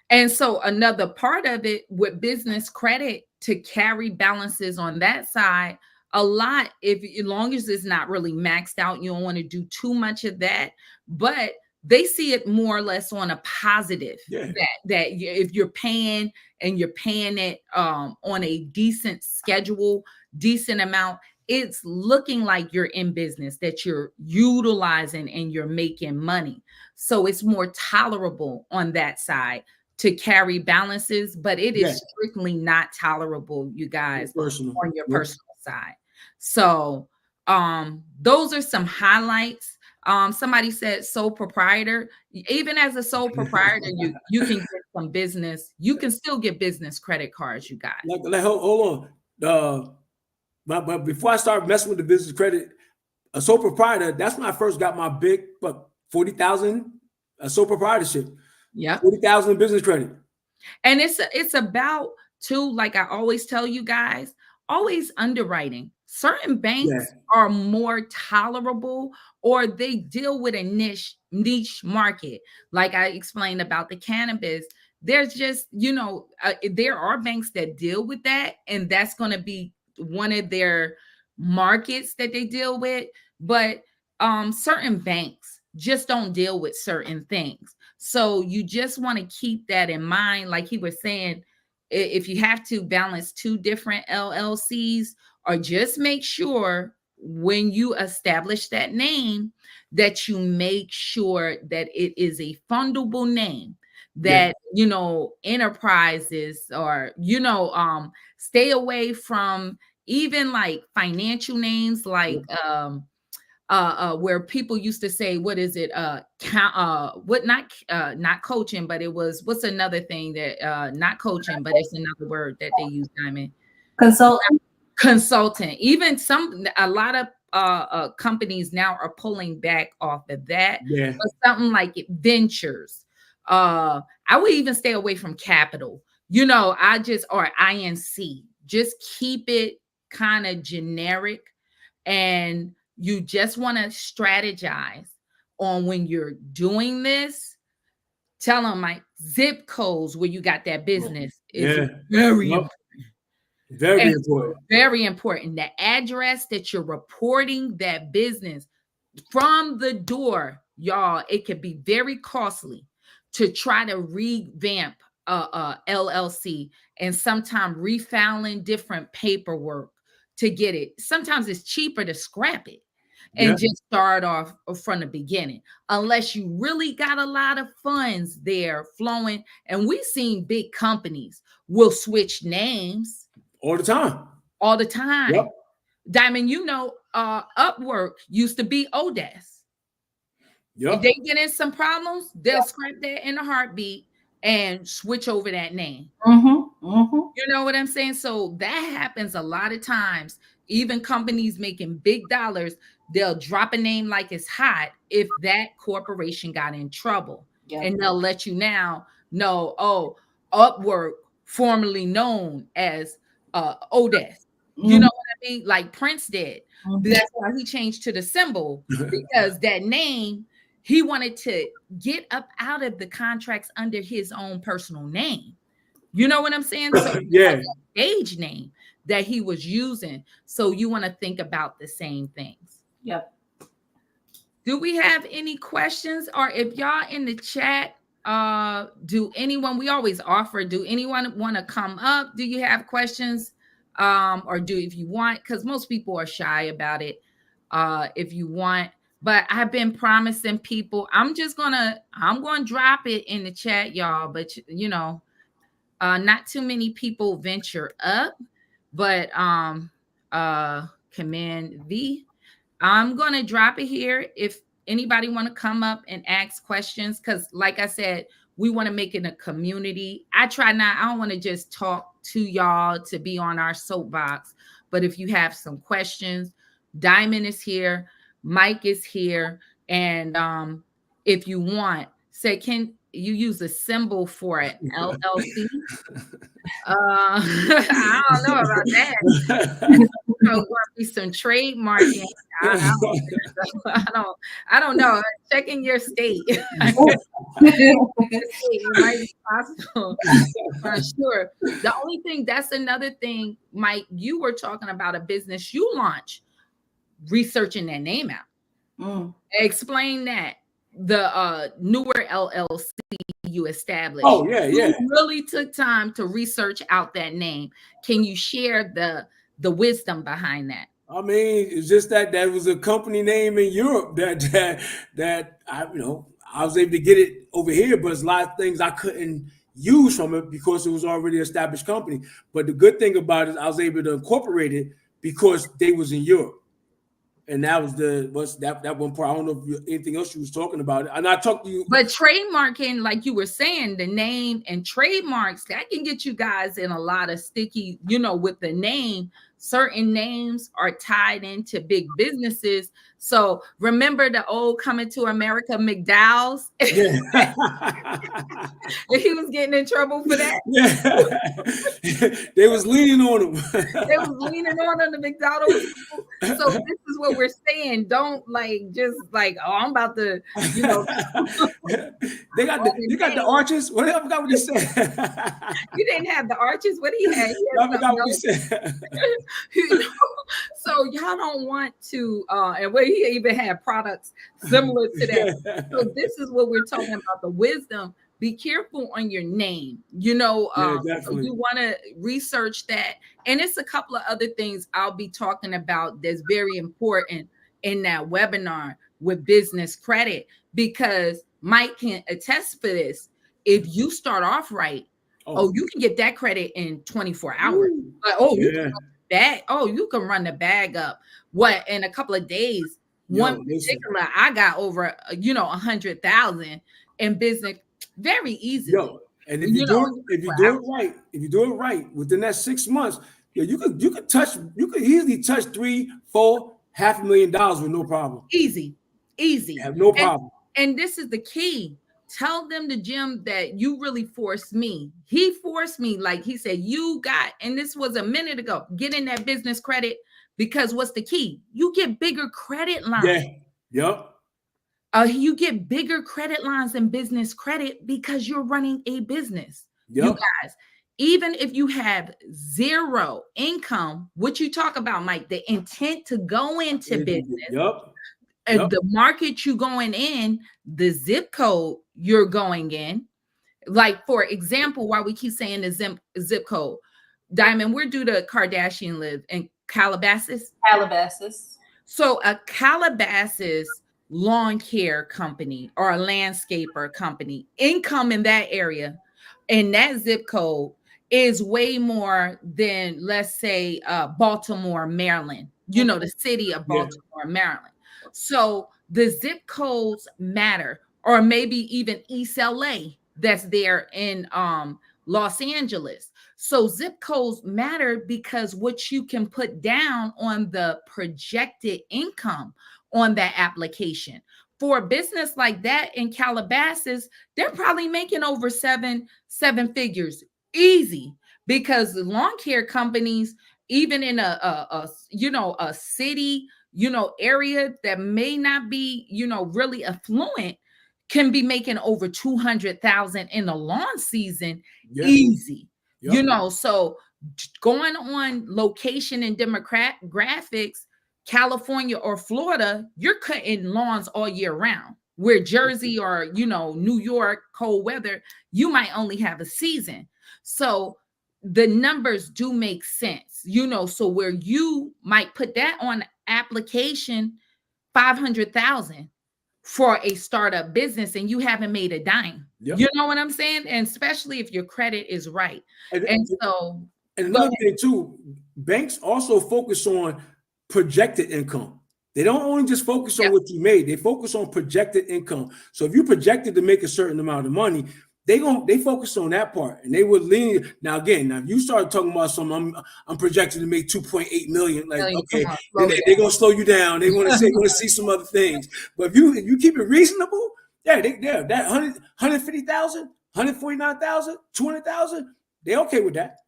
And so another part of it with business credit, to carry balances on that side, a lot, as long as it's not really maxed out, you don't want to do too much of that. But they see it more or less on a positive, that if you're paying and you're paying it on a decent schedule, decent amount, it's looking like you're in business, that you're utilizing and you're making money. So it's more tolerable on that side to carry balances, but it is strictly not tolerable, you guys, on your personal side. So those are some highlights. Somebody said sole proprietor. Even as a sole proprietor, you can get some business. You can still get business credit cards, you guys. Hold on. But before I start messing with the business credit, a sole proprietor, that's when I first got my big, 40,000 sole proprietorship. Yeah, 40,000 business credit. And it's about too, like I always tell you guys, always underwriting. Certain banks are more tolerable, or they deal with a niche market. Like I explained about the cannabis, there's just, there are banks that deal with that, and that's going to be one of their markets that they deal with. But certain banks just don't deal with certain things. So you just want to keep that in mind. Like he was saying, if you have to balance two different LLCs, or just make sure when you establish that name that you make sure that it is a fundable name, that enterprises, or stay away from even like financial names, like where people used to say, what is it, not coaching, but it was, what's another thing that not coaching, but it's another word that they use, Diamond? Consultant. Even a lot of companies now are pulling back off of that. But something like ventures. I would even stay away from capital. Or INC. Just keep it kind of generic, and you just want to strategize on when you're doing this. Tell them like zip codes where you got that business is very important. Very important. Very important. The address that you're reporting that business from the door, y'all, it could be very costly to try to revamp LLC, and sometimes refiling different paperwork to get it. Sometimes it's cheaper to scrap it and just start off from the beginning, unless you really got a lot of funds there flowing. And we've seen big companies will switch names all the time. Yep. Diamond, Upwork used to be Odes. Yep. If they get in some problems, they'll scrap that in a heartbeat and switch over that name. You know what I'm saying? So that happens a lot of times. Even companies making big dollars, they'll drop a name like it's hot if that corporation got in trouble. Yep. And they'll let you now know, Upwork, formerly known as Odes. You know what I mean? Like Prince did. That's why he changed to the symbol, because that name, he wanted to get up out of the contracts under his own personal name. You know what I'm saying? So stage name that he was using. So you want to think about the same things. Yep. Do we have any questions? Or if y'all in the chat, do anyone, we always offer, do anyone want to come up? Do you have questions? Or if you want, because most people are shy about it. If you want, but I've been promising people, I'm going to drop it in the chat, y'all. But not too many people venture up, but Command V, I'm going to drop it here. If anybody want to come up and ask questions, because like I said, we want to make it a community. I don't want to just talk to y'all to be on our soapbox, but if you have some questions, Diamond is here, Mike is here, and if you want, say, can you use a symbol for it, LLC? I don't know about that. Going to be some trademarking. I don't know. Check in your state. It might be possible. For sure. The only thing, that's another thing, Mike, you were talking about a business you launched, researching that name out. Explain that. The newer LLC you established. You really took time to research out that name. Can you share the wisdom behind that? I mean, it's just that was a company name in Europe that I was able to get it over here, but there's a lot of things I couldn't use from it because it was already an established company. But the good thing about it, I was able to incorporate it because they was in Europe. And that was that one part. I don't know if anything else you was talking about. And I talked to you. But trademarking, like you were saying, the name and trademarks, that can get you guys in a lot of sticky, with the name. Certain names are tied into big businesses. So remember the old Coming to America McDowell's? Yeah. He was getting in trouble for that. Yeah. They was leaning on him. They was leaning on the McDonald's. So this is what we're saying. Don't I'm about to, They got the arches. What I forgot what he said. You didn't have the arches. What he had? I forgot what he said. So y'all don't want to, and where he even had products similar to that. So this is what we're talking about, the wisdom be careful on your name. You know, Yeah, so definitely. you want to research that. And it's a couple of other things I'll be talking about that's very important in that webinar with business credit, because Mike can attest for this. If you start off right, Oh, oh, you can get that credit in 24 hours. woo. Like, oh, you can Yeah. bag, oh, you can run the bag up. What, in a couple of days? One Yo, listen. particular, I got over, 100,000 in business very easily. Yo, and if you You do know, it, if you do it right, if you do it right within that 6 months, yo, you could easily touch 3, 4, $500,000 with no problem. easy, easy. Have no And problem. and this is the key. Tell them to Jim that you really forced me. He forced me, like he said, you got, and this was a minute ago, get in that business credit, because what's the key? You get bigger credit lines. Yeah. Yep. You get bigger credit lines and business credit because you're running a business. You Yep. guys, even if you have zero income, what you talk about, Mike, the intent to go into business, Yep. Yep. the market you going in, the zip code you're going in. Like, for example, why we keep saying the zip code, Diamond, where do the Kardashian live? In Calabasas? Calabasas. So a Calabasas lawn care company or a landscaper company, income in that area, in that zip code, is way more than, let's say, Baltimore, Maryland, the city of Yeah. Baltimore, Maryland. So the zip codes matter, or maybe even East LA that's there in Los Angeles. So zip codes matter because what you can put down on the projected income on that application. For a business like that in Calabasas, they're probably making over seven figures easy, because the lawn care companies, even in a city, area that may not be, really affluent, can be making over 200,000 in the lawn season Yeah. easy. Yep. So going on location and demographics, California or Florida, you're cutting lawns all year round. Where Jersey or New York, cold weather, you might only have a season. So the numbers do make sense, so where you might put that on application, 500,000 for a startup business, and you haven't made a dime. Yep. You know what I'm saying? And especially if your credit is right. And so, and another thing too, banks also focus on projected income. They don't only just focus on what you made, they focus on projected income. So if you projected to make a certain amount of money, they focus on that part, and they would lean. Now again, if you start talking about something, I'm projected to make 2.8 million. Like, okay, they're gonna slow you down. They want to see some other things. But if you keep it reasonable, that 150,000, 149,000, 200,000, they're okay with that.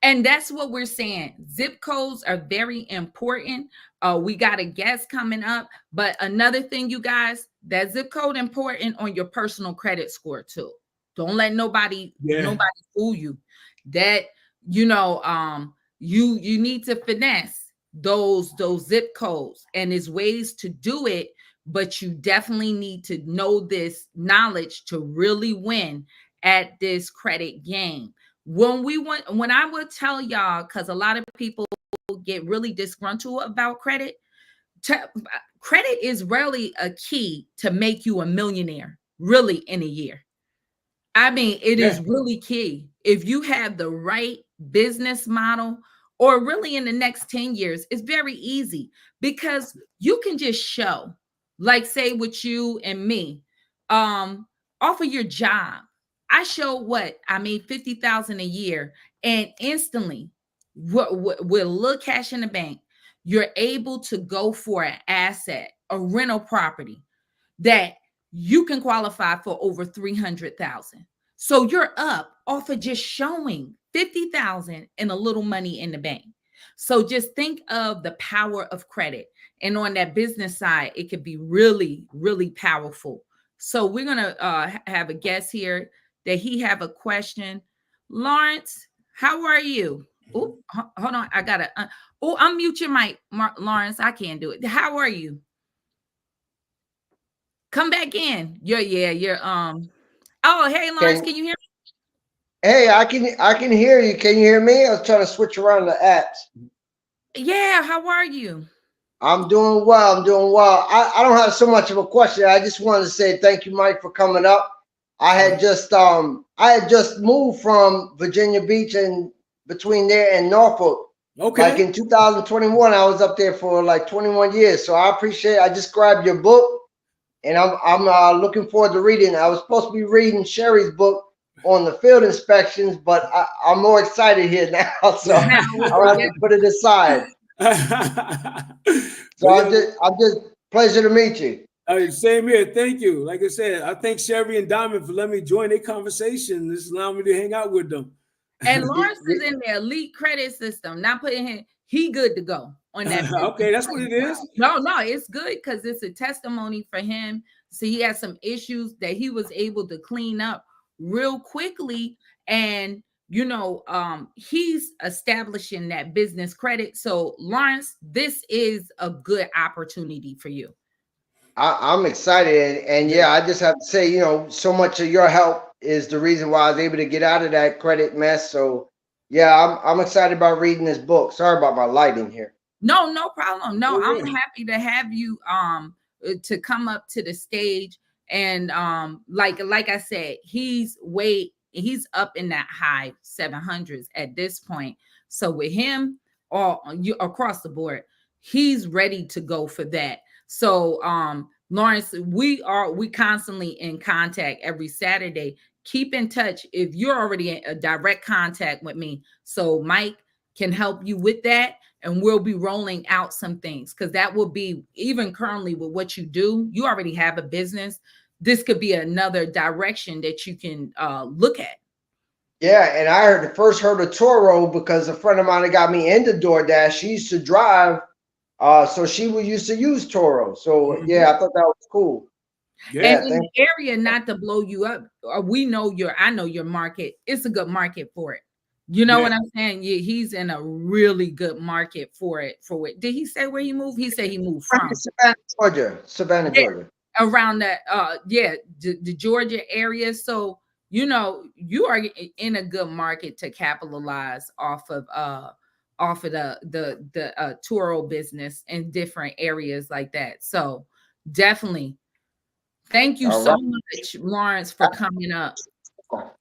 And that's what we're saying. Zip codes are very important. We got a guest coming up, but another thing, you guys, that zip code important on your personal credit score too. Don't let nobody fool you. That you need to finesse those zip codes, and there's ways to do it, but you definitely need to know this knowledge to really win at this credit game. When I would tell y'all, because a lot of people get really disgruntled about credit, credit is really a key to make you a millionaire, really, in a year. I mean, it is really key. If you have the right business model, or really in the next 10 years, it's very easy, because you can just show, like, say with you and me, off of your job. I show what I made 50,000 a year, and instantly, with a little cash in the bank, you're able to go for an asset, a rental property that you can qualify for over 300,000. So you're up off of just showing 50,000 and a little money in the bank. So just think of the power of credit. And on that business side, it could be really, really powerful. So we're going to have a guest here that he have a question. Lawrence, how are you? Oh, hold on. I got to unmute your mic, Lawrence. I can't do it. How are you? Come back in. You're Oh, hey, Lawrence, can you hear me? Hey, I can hear you. Can you hear me? I was trying to switch around the apps. Yeah, how are you? I'm doing well. I'm doing well. I don't have so much of a question. I just wanted to say thank you, Mike, for coming up. I had just moved from Virginia Beach and between there and Norfolk. Okay. Like in 2021, I was up there for like 21 years. So I appreciate. I just grabbed your book, and I'm looking forward to reading. I was supposed to be reading Sherry's book on the field inspections, but I'm more excited here now, so I'll have to put it aside. So I'm just pleasure to meet you. Same here. Thank you. Like I said, I thank Sherry and Diamond for letting me join their conversation. This allowed me to hang out with them. And Lawrence is in the elite credit system. Not putting him, he good to go on that. Okay, that's what it is. No, it's good because it's a testimony for him. So he had some issues that he was able to clean up real quickly. And he's establishing that business credit. So Lawrence, this is a good opportunity for you. I'm excited, and yeah, I just have to say, so much of your help is the reason why I was able to get out of that credit mess. So yeah, I'm excited about reading this book. Sorry about my lighting here. No problem. No, I'm happy to have you to come up to the stage. And like I said, he's up in that high 700s at this point. So with him, across the board, he's ready to go for that. So Lawrence, we constantly in contact every Saturday. Keep in touch if you're already in a direct contact with me. So Mike can help you with that. And we'll be rolling out some things because that will be, even currently with what you do, you already have a business. This could be another direction that you can look at. Yeah, and I first heard of Turo because a friend of mine that got me into DoorDash. She used to drive, so she used to use Turo. So yeah, I thought that was cool. Yeah, and in the area, not to blow you up, I know your market. It's a good market for it. You know what I'm saying? Yeah, he's in a really good market for it. Did he say where he moved? He said he moved from Savannah, Georgia. Around that, the Georgia area. So you are in a good market to capitalize off of the Turo business in different areas like that. So definitely, thank you so much, Lawrence, for coming up.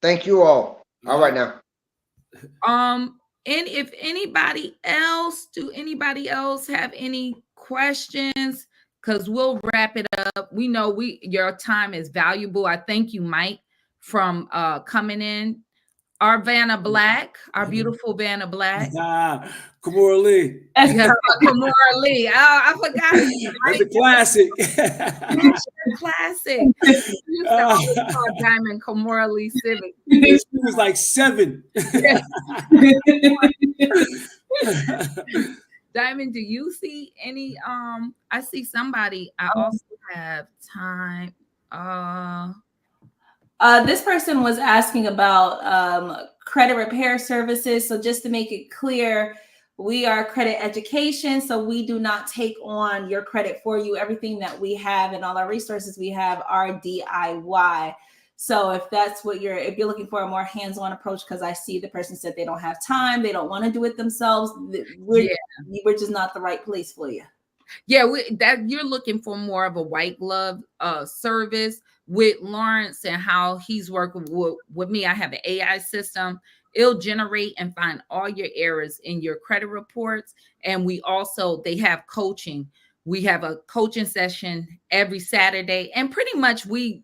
Thank you all. All right now. And if anybody else have any questions? Because we'll wrap it up. We know your time is valuable. I thank you, Mike, from coming in. Our Vanna Black, our beautiful Vanna Black. Kamora Lee. Kamora Lee. Oh, I forgot. That's a classic. Classic. You call Diamond Kamora Lee Civic. She was like 7. Diamond, do you see any? I see somebody. I also have time. This person was asking about credit repair services. So just to make it clear, we are credit education. So we do not take on your credit for you. Everything that we have and all our resources we have are DIY. So if that's what if you're looking for a more hands-on approach, because I see the person said they don't have time, they don't want to do it themselves, we're just not the right place for you. Yeah, that you're looking for more of a white glove service with Lawrence and how he's working with me. I have an AI system. It'll generate and find all your errors in your credit reports. And they have coaching. We have a coaching session every Saturday. And pretty much we're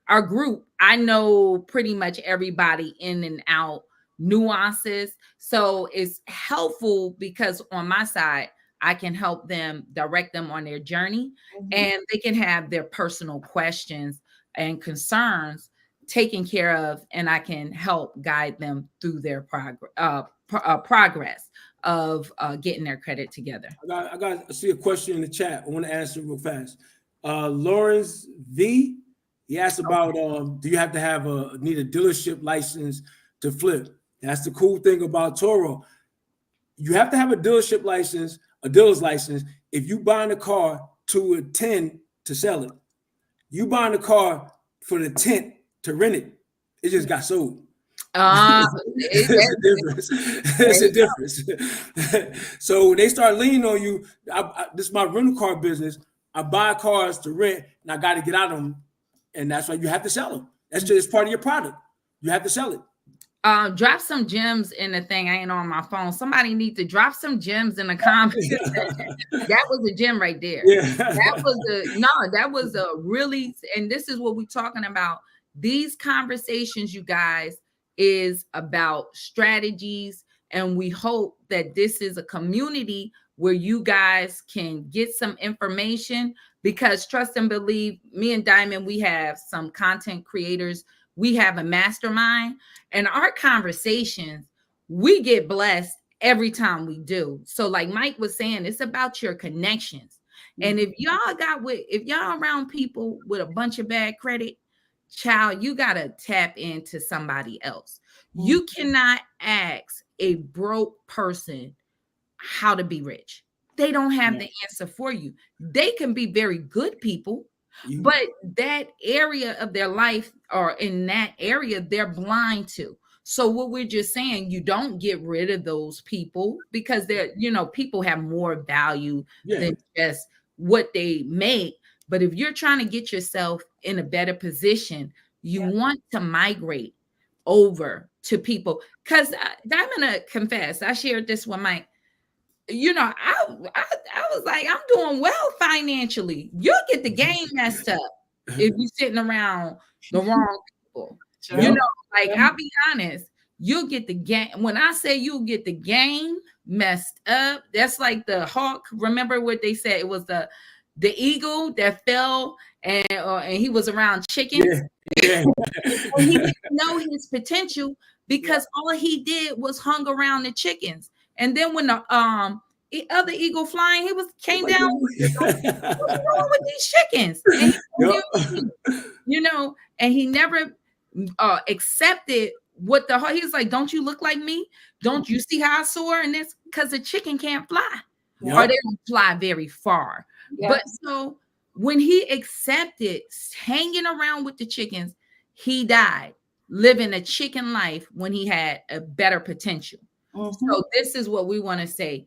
our group. I know pretty much everybody in and out, nuances. So it's helpful because on my side, I can help them, direct them on their journey, and they can have their personal questions and concerns taken care of, and I can help guide them through their progress of getting their credit together. I see a question in the chat. I want to answer it real fast. Lawrence V, he asked about do you have to need a dealership license to flip? That's the cool thing about Turo. You have to have a dealership license, a dealer's license, if you buying a car to intend to sell it. You buying a car for the intent to rent it. It just got sold. It, It's a difference. So when they start leaning on you, this is my rental car business. I buy cars to rent, and I got to get out of them, and that's why you have to sell them. That's just part of your product. You have to sell it. Drop some gems in the thing. I ain't on my phone. Somebody need to drop some gems in the comments. That was a gem right there. Yeah. That was a really, and this is what we're talking about. These conversations, you guys, is about strategies, and we hope that this is a community where you guys can get some information, because trust and believe, me and Diamond, we have some content creators. We have a mastermind, and our conversations, we get blessed every time we do. So like Mike was saying, it's about your connections. And if y'all around people with a bunch of bad credit, child, you got to tap into somebody else. You cannot ask a broke person how to be rich. They don't have the answer for you. They can be very good people, but that area of their life, or in that area, they're blind to. So what we're just saying, you don't get rid of those people, because they're, people have more value than just what they make. But if you're trying to get yourself in a better position, you want to migrate over to people. Because I'm gonna confess, I shared this with Mike. I was like, I'm doing well financially. You'll get the game messed up if you're sitting around the wrong people. Sure. I'll be honest, you'll get the game. When I say you'll get the game messed up, that's like the hawk. Remember what they said? It was the eagle that fell, and he was around chickens. Yeah. And he didn't know his potential, because all he did was hung around the chickens. And then when the other eagle flying, he came down. What's wrong with these chickens? And and he never accepted what he was like. Don't you look like me? Don't you see how I soar? And this, because a chicken can't fly, or they don't fly very far. But so when he accepted hanging around with the chickens, he died living a chicken life when he had a better potential. So this is what we want to say.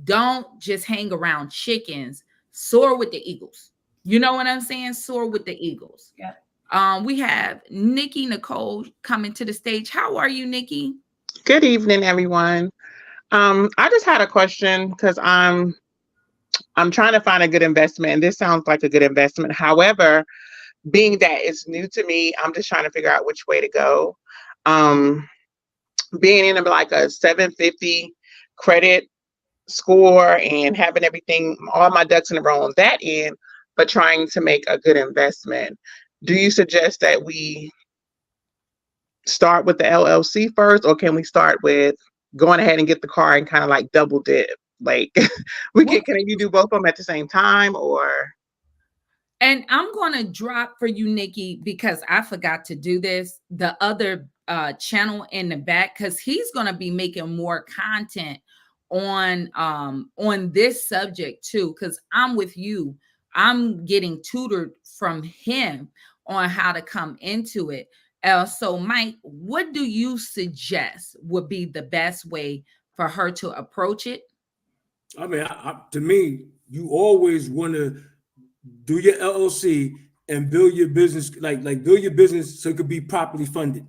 Don't just hang around chickens. Soar with the eagles. You know what I'm saying? Soar with the eagles. Yeah. We have Nikki Nicole coming to the stage. How are you, Nikki? Good evening, everyone. I just had a question, because I'm trying to find a good investment, and this sounds like a good investment. However, being that it's new to me, I'm just trying to figure out which way to go. Being in like a 750 credit score and having everything, all my ducks in a row on that end, but trying to make a good investment. Do you suggest that we start with the LLC first, or can we start with going ahead and get the car and kind of like double dip? Like can you do both of them at the same time, or? And I'm going to drop for you, Nikki, because I forgot to do this, the other channel in the back, because he's going to be making more content on this subject too, because I'm with you. I'm getting tutored from him on how to come into it. So Mike, what do you suggest would be the best way for her to approach it? I mean, to me, you always want to do your LLC and build your business, like build your business so it could be properly funded.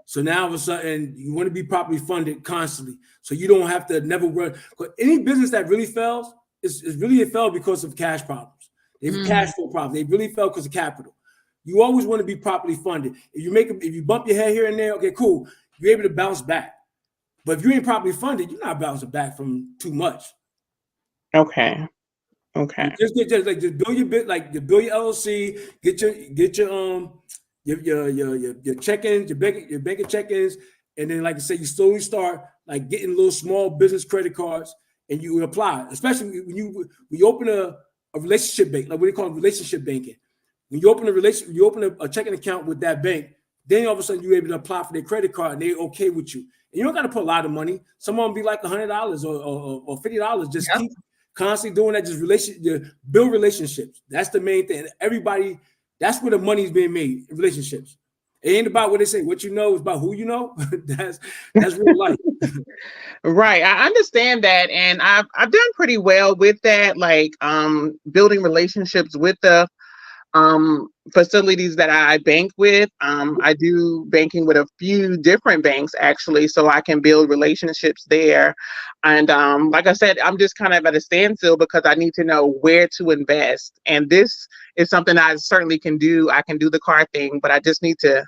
So now all of a sudden you want to be properly funded constantly, so you don't have to never run. But any business that really fails is really it fell because of cash problems. They have cash flow problems. They really fell because of capital. You always want to be properly funded. If you bump your head here and there, okay, cool, you're able to bounce back. But if you ain't properly funded, you're not bouncing back from too much. Okay. Just build your bit, like build your LLC, get your check-ins, your bank check-ins, and then like I said, you slowly start like getting little small business credit cards, and you apply. Especially when you open a relationship bank, like what they call relationship banking. When you open a checking account with that bank, then all of a sudden you're able to apply for their credit card, and they're okay with you. And you don't got to put a lot of money. Some of them be like $100 or $50. Just keep constantly doing that. Just build relationships. That's the main thing. Everybody, that's where the money is being made, in relationships. It ain't about what they say. What you know is about who you know. that's real life. Right. I understand that. And I've done pretty well with that, like building relationships with the facilities that I bank with. I do banking with a few different banks actually, so I can build relationships there. And like I said, I'm just kind of at a standstill because I need to know where to invest. And this is something I certainly can do. I can do the car thing, but I just need to,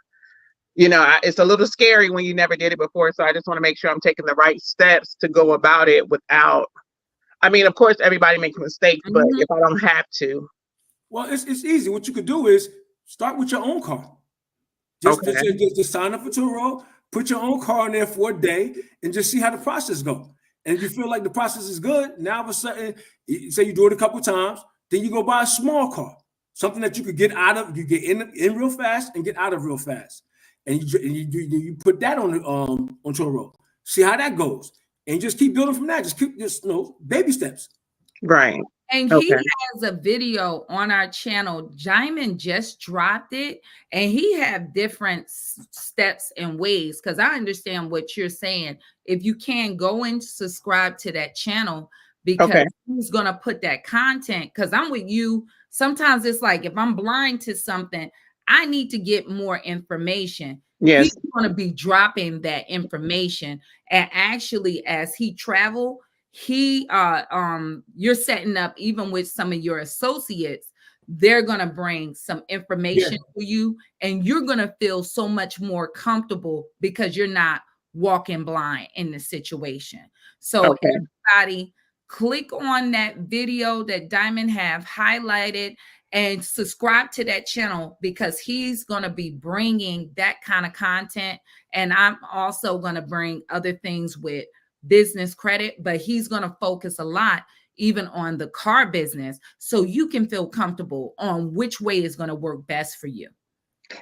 it's a little scary when you never did it before. So I just want to make sure I'm taking the right steps to go about it without, I mean, of course, everybody makes mistakes, but if I don't have to. Well, it's easy. What you could do is start with your own car. Just sign up for Turo, put your own car in there for a day, and just see how the process goes. And if you feel like the process is good, now all of a sudden, say you do it a couple of times, then you go buy a small car, something that you could get out of, you get in real fast and get out of real fast. And you put that on Turo. See how that goes, and just keep building from that. Just keep baby steps. Right. And he has a video on our channel. Diamond just dropped it, and he have different steps and ways. Because I understand what you're saying. If you can go and subscribe to that channel, because he's gonna put that content. Because I'm with you. Sometimes it's like if I'm blind to something, I need to get more information. Yes. He's going to be dropping that information. And actually, as he travel, you're setting up, even with some of your associates, they're going to bring some information to you, and you're going to feel so much more comfortable because you're not walking blind in the situation. So everybody, click on that video that Diamond have highlighted and subscribe to that channel, because he's going to be bringing that kind of content. And I'm also going to bring other things with business credit, but he's going to focus a lot even on the car business, so you can feel comfortable on which way is going to work best for you.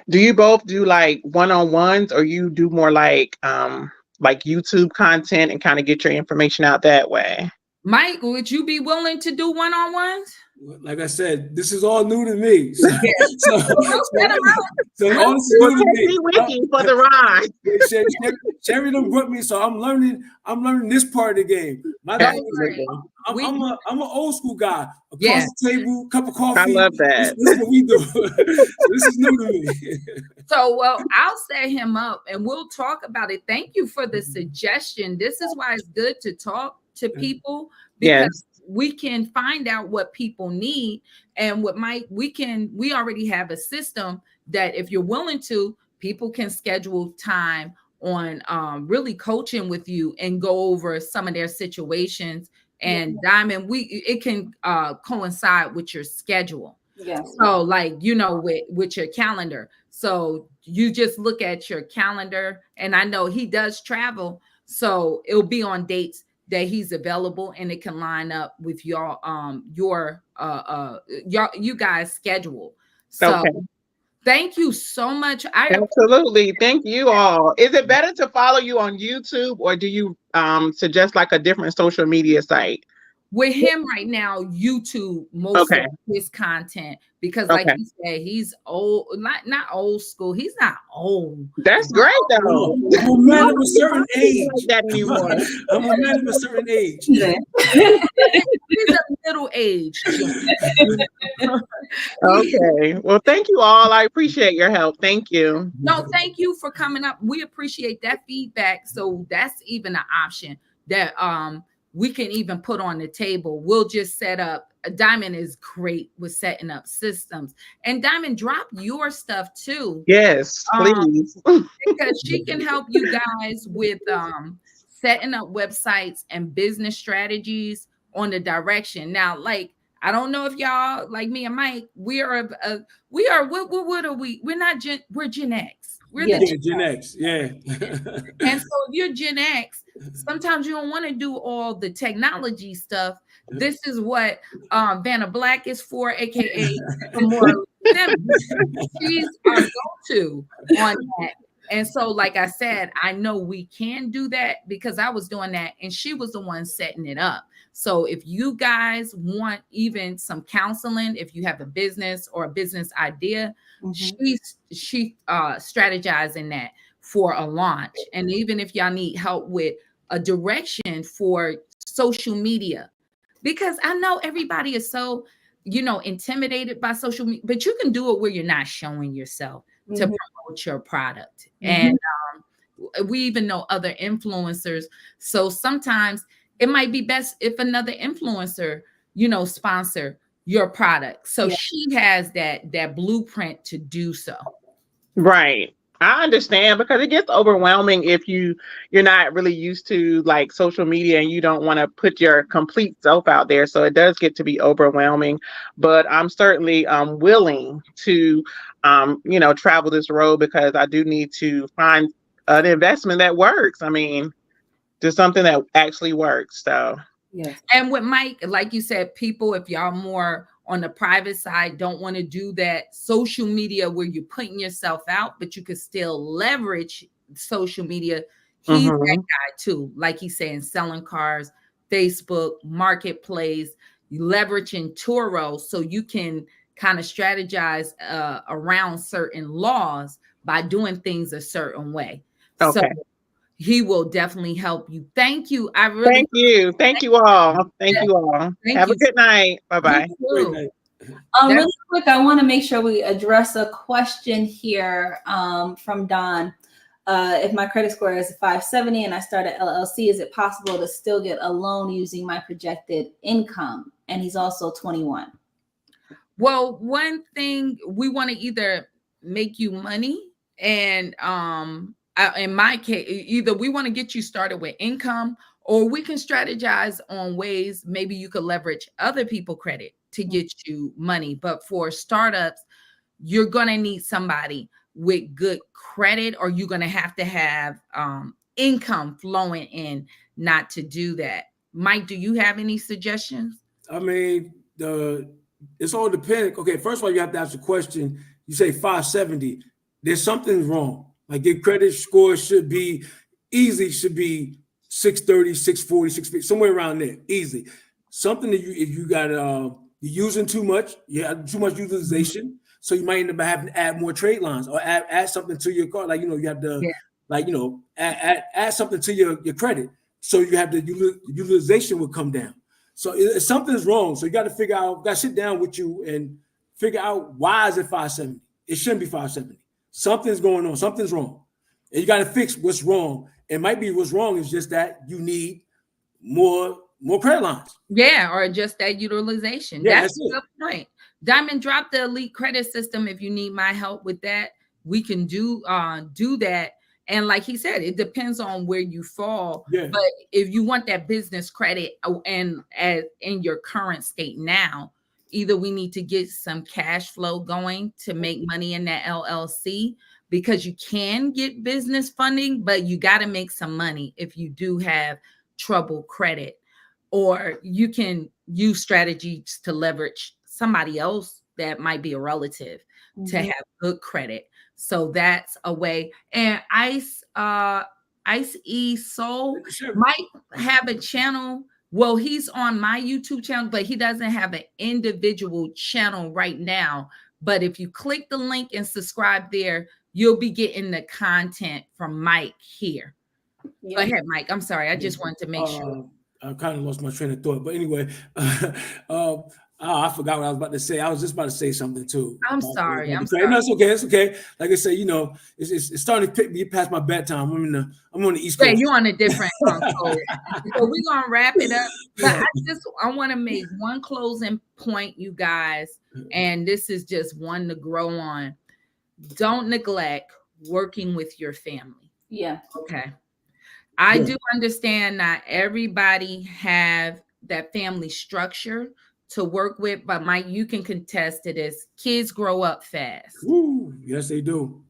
Do you both do like one-on-ones, or you do more like YouTube content and kind of get your information out that way? Mike, would you be willing to do one-on-ones? Like I said, this is all new to me. So all this is new to me. Wiki for the ride. Sherry done brought me, so I'm learning this part of the game. I'm an old school guy. Across the table, cup of coffee. I love that. This is what we do. This is new to me. So, well, I'll set him up and we'll talk about it. Thank you for the suggestion. This is why it's good to talk to people, because we can find out what people need. And what we already have a system that if you're willing to, people can schedule time on really coaching with you and go over some of their situations. And Diamond, it can coincide with your schedule. Yes. So like, with your calendar. So you just look at your calendar, and I know he does travel, so it'll be on dates that he's available, and it can line up with you guys' schedule. So thank you so much. Absolutely. Thank you all. Is it better to follow you on YouTube, or do you suggest like a different social media site? With him right now, YouTube, most of his content, because like you said, he's old, not old school. He's not old. That's great though. I'm a man of a certain age. I'm a man of a certain age. He's a middle age. Okay. Well, thank you all. I appreciate your help. Thank you. No, thank you for coming up. We appreciate that feedback. So that's even an option that we can even put on the table. We'll just set up. Diamond is great with setting up systems. And Diamond, drop your stuff too. Yes, please. Because she can help you guys with setting up websites and business strategies on the direction. Now, like, I don't know if y'all, like me and Mike, we're Gen X. We're Gen X, And so if you're Gen X, sometimes you don't want to do all the technology stuff. This is what Vanna Black is for, aka more. She's our go-to on that. And so, like I said, I know we can do that because I was doing that, and she was the one setting it up. So if you guys want even some counseling, if you have a business or a business idea, she strategizing that for a launch. And even if y'all need help with a direction for social media, because I know everybody is so, intimidated by social media, but you can do it where you're not showing yourself to promote your product. And we even know other influencers. So sometimes it might be best if another influencer, sponsor your product. So she has that blueprint to do so. Right. I understand, because it gets overwhelming if you're not really used to like social media and you don't want to put your complete self out there. So it does get to be overwhelming, but I'm certainly willing to travel this road, because I do need to find an investment that works. I mean, just something that actually works. So and with Mike, like you said, people, if y'all more on the private side, don't want to do that social media where you're putting yourself out, but you could still leverage social media. He's that guy too. Like he's saying, selling cars, Facebook, Marketplace, leveraging Turo, so you can kind of strategize around certain laws by doing things a certain way. Okay. So he will definitely help you. Thank you. Thank you. Thank you all. Thank you all. Have a good night. Bye-bye. Really quick, I want to make sure we address a question here from Don. If my credit score is 570 and I start at LLC, is it possible to still get a loan using my projected income? And he's also 21. Well, one thing, we want to either make you money, and in my case, either we want to get you started with income, or we can strategize on ways maybe you could leverage other people's credit to get you money. But for startups, you're going to need somebody with good credit, or you're going to have income flowing in not to do that. Mike, do you have any suggestions? I mean, it's all dependent. Okay, first of all, you have to ask the question. You say 570. There's something wrong. Like your credit score should be 630, 640, 650, somewhere around there, easy. Something that if you got you're using too much, you have too much utilization, so you might end up having to add more trade lines or add something to your card. Like, you have to add something to your credit, so you have the utilization will come down. So something's wrong. So you got to figure out, got to sit down with you and figure out, why is it 570? It shouldn't be 570. Something's going on. Something's wrong. And you got to fix what's wrong. It might be what's wrong is just that you need more credit lines. Yeah, or just that utilization. Yeah, that's a good point. Diamond, drop the elite credit system if you need my help with that. We can do that. And like he said, it depends on where you fall. Yeah. But if you want that business credit and in your current state now, either we need to get some cash flow going to make money in that LLC, because you can get business funding, but you got to make some money if you do have trouble credit, or you can use strategies to leverage somebody else that might be a relative to have good credit. So that's a way. And Ice E Soul might have a channel. Well, he's on my YouTube channel, but he doesn't have an individual channel right now. But if you click the link and subscribe there, you'll be getting the content from Mike here. Yeah. Go ahead, Mike. I'm sorry. I just wanted to make sure. I kind of lost my train of thought. But anyway, I forgot what I was about to say. I was just about to say something too. I'm sorry. I'm sorry. No, it's okay. It's okay. Like I say, it's starting to get past my bedtime. I'm on the East Coast. Yeah, you're on a different coast. So we're gonna wrap it up. But I want to make one closing point, you guys, and this is just one to grow on. Don't neglect working with your family. Yeah. Okay. I do understand not everybody have that family structure to work with, but Mike, you can contest to this. Kids grow up fast. Ooh, yes, they do.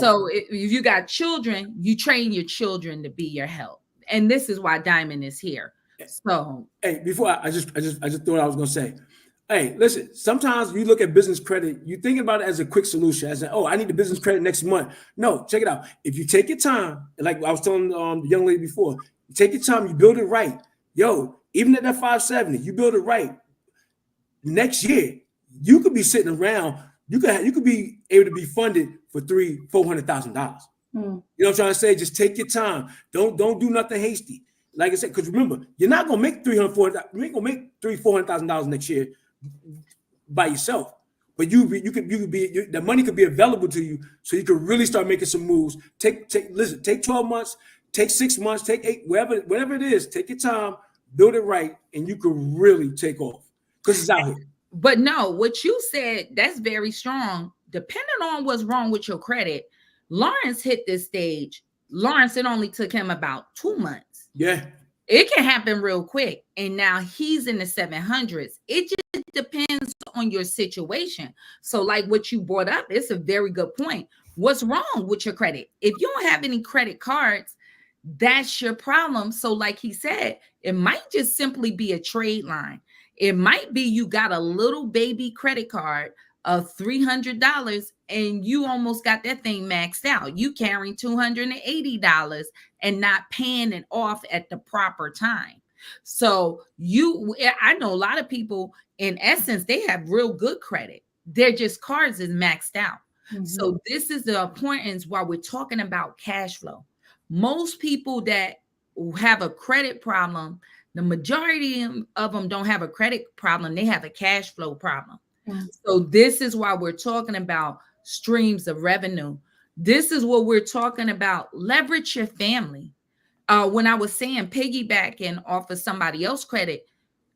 So if you got children, you train your children to be your help, and this is why Diamond is here. So, hey, before I just thought I was gonna say, hey, listen. Sometimes you look at business credit, you think about it as a quick solution, as I need the business credit next month. No, check it out. If you take your time, like I was telling the young lady before, you take your time, you build it right. even at that 570, you build it right. Next year, you could be sitting around. You could be able to be funded for $400,000. You know what I'm trying to say? Just take your time. Don't do nothing hasty. Like I said, because remember, you're not gonna make you ain't gonna make $400,000 next year by yourself. But the money could be available to you, so you can really start making some moves. Take 12 months, take 6 months, take 8, whatever it is. Take your time, build it right, and you can really take off because it's out here. But no, what you said, that's very strong. Depending on what's wrong with your credit, Lawrence hit this stage. Lawrence, it only took him about 2 months. Yeah. It can happen real quick. And now he's in the 700s. It just depends on your situation. So like what you brought up, it's a very good point. What's wrong with your credit? If you don't have any credit cards, that's your problem. So like he said, it might just simply be a trade line. It might be you got a little baby credit card of $300 and you almost got that thing maxed out. You carrying $280 and not paying it off at the proper time. So I know a lot of people, in essence, they have real good credit. They're just cards is maxed out. Mm-hmm. So this is the importance while we're talking about cash flow. Most people that have a credit problem, the majority of them don't have a credit problem. They have a cash flow problem. Mm-hmm. So this is why we're talking about streams of revenue. This is what we're talking about. Leverage your family. When I was saying piggybacking off of somebody else's credit,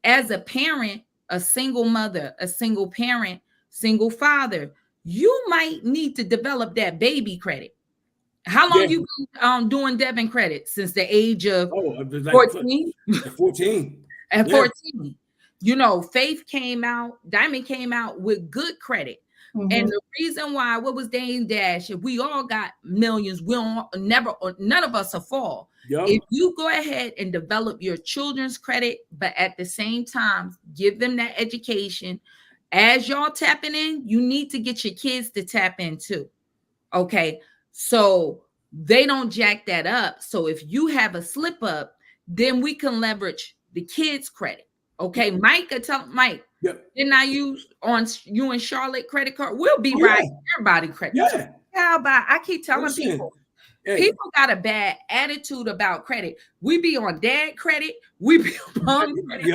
as a parent, a single mother, a single parent, single father, you might need to develop that baby credit. How long you been doing debit credit? Since the age of 14? 14. At 14. You know, Faith came out, Diamond came out with good credit. Mm-hmm. And the reason why, what was Dame Dash? If we all got millions, none of us will fall. Yep. If you go ahead and develop your children's credit, but at the same time, give them that education. As y'all tapping in, you need to get your kids to tap in too. Okay. So they don't jack that up. So if you have a slip up, then we can leverage the kids' credit. Okay. Mike, Mike, didn't I use on you and Charlotte credit card? We'll be right. Everybody credit. Yeah. How about, I keep telling people, people got a bad attitude about credit. We be on dad credit. We be on mom credit.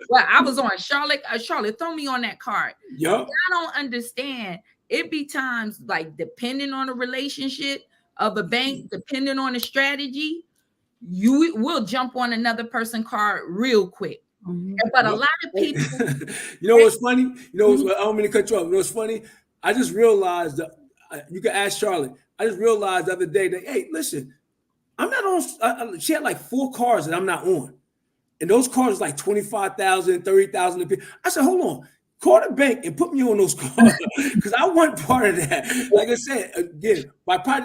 Well, I was on Charlotte. Charlotte, throw me on that card. I don't understand. It be times like depending on the relationship of a bank, depending on the strategy, you will jump on another person's card real quick. Mm-hmm. But a lot of people, you know what's funny? You know, I don't mean to cut you off. You know what's funny? I just realized that you can ask Charlotte. I just realized the other day that, hey, listen, I'm not on. She had like 4 cars that I'm not on, and those cars like 25,000, 30,000. I said, hold on. Call the bank and put me on those cards because I want part of that. Like I said, again,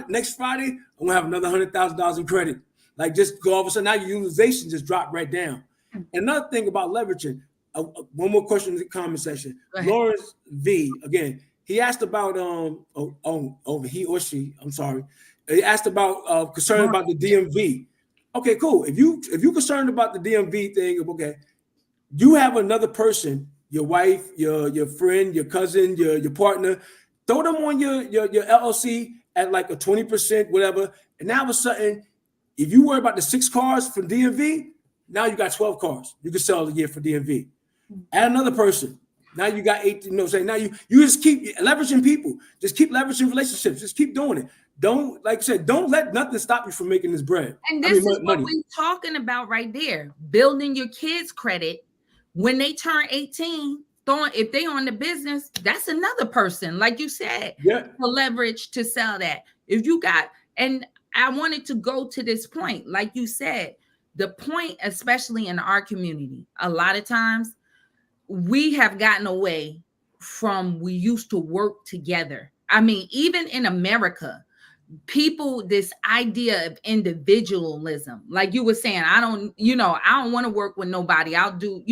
next Friday, I'm gonna have another $100,000 in credit. Like just go all of a sudden, now your utilization just dropped right down. Another thing about leveraging, one more question in the comment section. Lawrence V, again, he asked about he or she, I'm sorry. He asked about concern about the DMV. Okay, cool. If you concerned about the DMV thing, okay, you have another person, your wife, your friend, your cousin, your partner, throw them on your LLC at like a 20%, whatever. And now all of a sudden, if you worry about the 6 cars from DMV, now you got 12 cars you can sell a year for DMV. Add another person. Now you got 8, you know what I'm saying? Now you just keep leveraging people. Just keep leveraging relationships. Just keep doing it. Don't, like I said, don't let nothing stop you from making this bread. And this is what we're talking about right there. Building your kids' credit. When they turn 18, if they on the business, that's another person, like you said, to leverage to sell that. If you got, and I wanted to go to this point, like you said, the point, especially in our community, a lot of times we have gotten away from, we used to work together. I mean, even in America, people, this idea of individualism, like you were saying, I don't want to work with nobody. I'll do,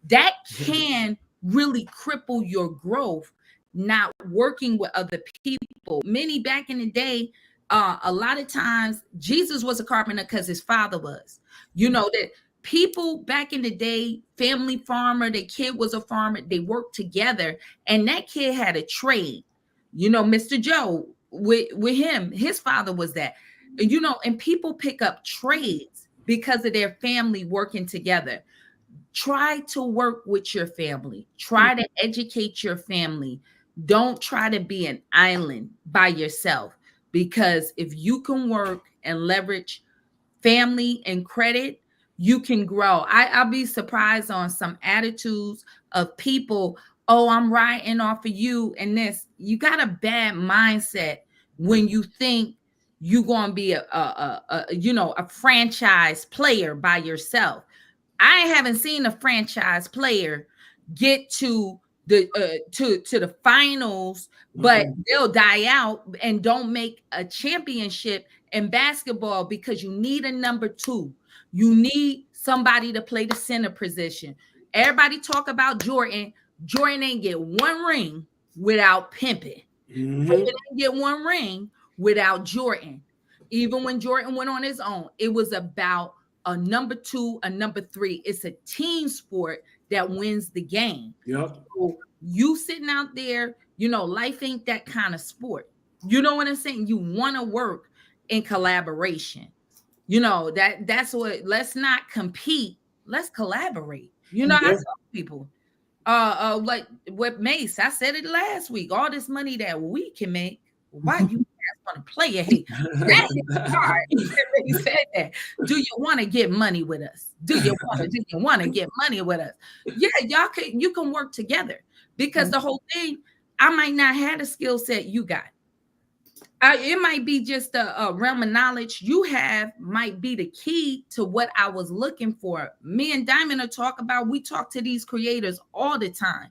that can really cripple your growth, not working with other people. Many back in the day, a lot of times Jesus was a carpenter because his father was, that people back in the day, family farmer, the kid was a farmer, they worked together, and that kid had a trade. Mr. Joe, with him, his father was that. And people pick up trades because of their family working together. Try to work with your family. Try to educate your family. Don't try to be an island by yourself, because if you can work and leverage family and credit, you can grow. I'll be surprised on some attitudes of people. Oh, I'm riding off of you and this. You got a bad mindset when you think you're going to be a franchise player by yourself. I haven't seen a franchise player get to the to the finals, but they'll die out and don't make a championship in basketball, because you need a number 2. You need somebody to play the center position. Everybody talk about Jordan. Jordan ain't get one ring without Pimpin. Pimpin didn't get one ring without Jordan. Even when Jordan went on his own, it was about a number 2, a number 3. It's a team sport that wins the game. Yep. So you sitting out there, life ain't that kind of sport. You know what I'm saying? You want to work in collaboration. That's what. Let's not compete. Let's collaborate. I tell people, like with Mace, I said it last week. All this money that we can make, why you want to play a hate? That is hard. He said that. Do you want to get money with us? Do you want to get money with us? Yeah, you can work together, because the whole thing, I might not have the skill set you got. It might be just a realm of knowledge you have might be the key to what I was looking for. Me and Diamond we talk to these creators all the time.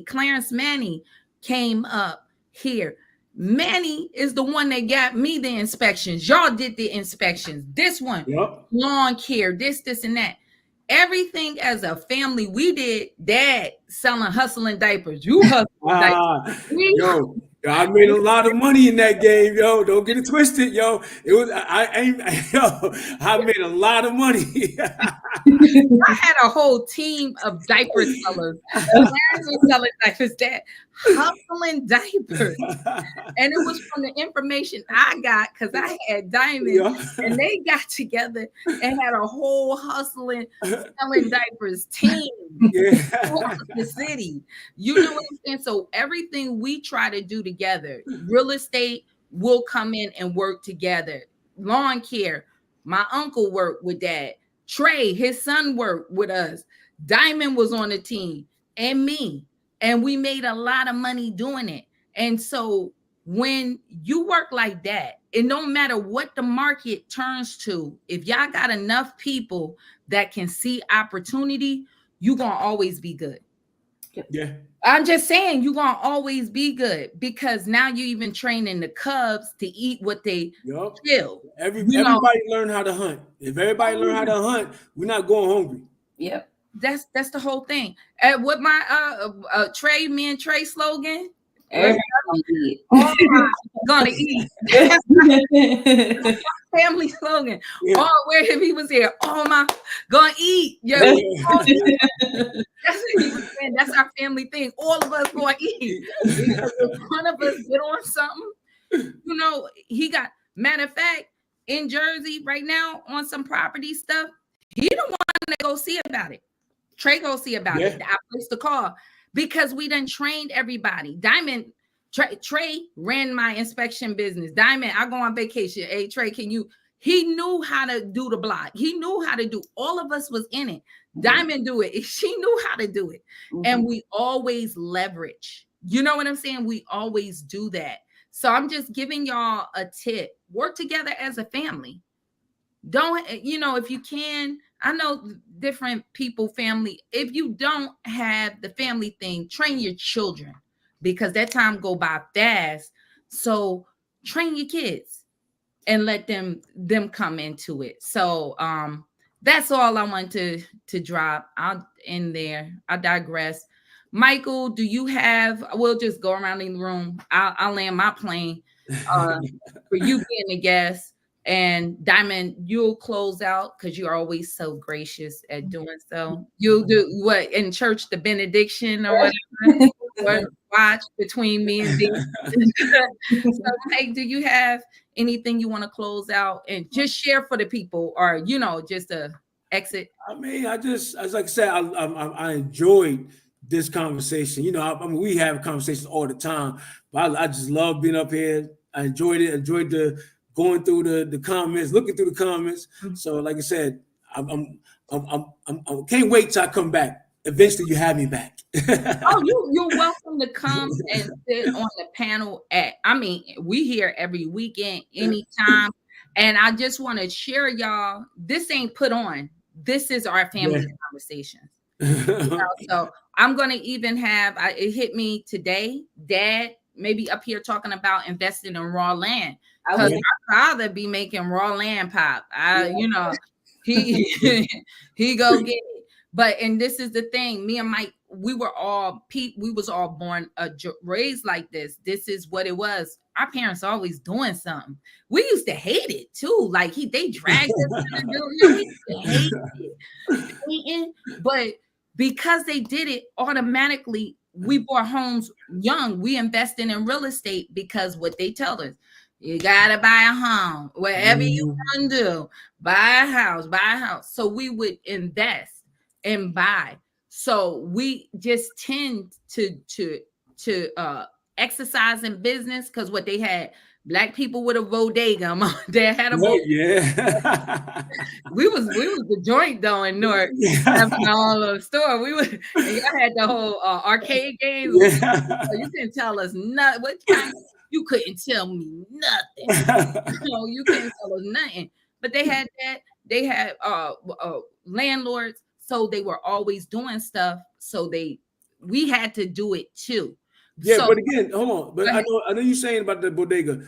Clarence Manny came up here. Manny is the one that got me the inspections. Y'all did the inspections. This one, lawn care, this and that. Everything as a family, we did. Dad selling, hustling diapers. You hustling diapers. I made a lot of money in that game, yo. Don't get it twisted, yo. I made a lot of money. I had a whole team of diaper sellers. Clarence was selling diapers, Dad hustling diapers. And it was from the information I got, because I had Diamond, and they got together and had a whole hustling, selling diapers team across the city. You know what I'm saying? So everything we try to do together, real estate will come in and work together. Lawn care, my uncle worked with Dad. Trey, his son, worked with us. Diamond was on the team, and me. And we made a lot of money doing it. And so when you work like that, it don't matter what the market turns to. If y'all got enough people that can see opportunity, you're going to always be good. Yeah. I'm just saying, you're going to always be good, because now you're even training the cubs to eat what they kill. Everybody learn how to hunt. If everybody learn how to hunt, we're not going hungry. Yep. That's the whole thing. What my me and Trey slogan? Everybody gonna eat. Family slogan. Yeah. Where if he was here, my gonna eat. Yeah, that's what he was saying. That's our family thing. All of us gonna eat. Because if one of us get on something, he got. Matter of fact, in Jersey right now on some property stuff, he don't want to go see about it. Trey go see about it. I placed the call because we done trained everybody. Diamond, Trey ran my inspection business. Diamond, I go on vacation. Hey, Trey, he knew how to do the block. He knew how to do, all of us was in it. Diamond do it. She knew how to do it. And we always leverage. You know what I'm saying? We always do that. So I'm just giving y'all a tip. Work together as a family. Don't, if you can, I know different people, family. If you don't have the family thing, train your children, because that time go by fast. So train your kids and let them come into it. So that's all I want to drop. I'll end there. I digress. Michael, do you have? We'll just go around in the room. I'll land my plane for you being a guest. And Diamond, you'll close out because you're always so gracious at doing so. You'll do what in church, the benediction or whatever, or watch between me and thee. So, hey, do you have anything you want to close out and just share for the people, or just a exit? I mean, as like I said, I enjoyed this conversation. I mean, we have conversations all the time, but I just love being up here. I enjoyed it. Enjoyed going through the comments, looking through the comments. So, like I said, I can't wait till I come back. Eventually, you have me back. You're welcome to come and sit on the panel we here every weekend, anytime. And I just want to share, y'all, this ain't put on. This is our family conversations. So I'm going to even have, it hit me today, Dad, maybe up here talking about investing in raw land. Because my father be making raw land pop. He go get it. But, and this is the thing, me and Mike, we was all born, raised like this. This is what it was. Our parents always doing something. We used to hate it too. Like they dragged us to do it. We used to hate it. But because they did it automatically, we bought homes young. We invested in real estate because what they tell us, you gotta buy a home. Whatever you want to do, buy a house. So we would invest and buy. So we just tend to exercise in business because what they had, Black people with a bodega. They had a bodega. Yeah. we was the joint though in Newark. Having all the store. I had the whole arcade games. Yeah. So you couldn't tell us nothing. You couldn't tell me nothing. You couldn't tell us nothing. But they had that. They had landlords, so they were always doing stuff. So we had to do it too. Yeah, So, but again, hold on. But I know you're saying about the bodega.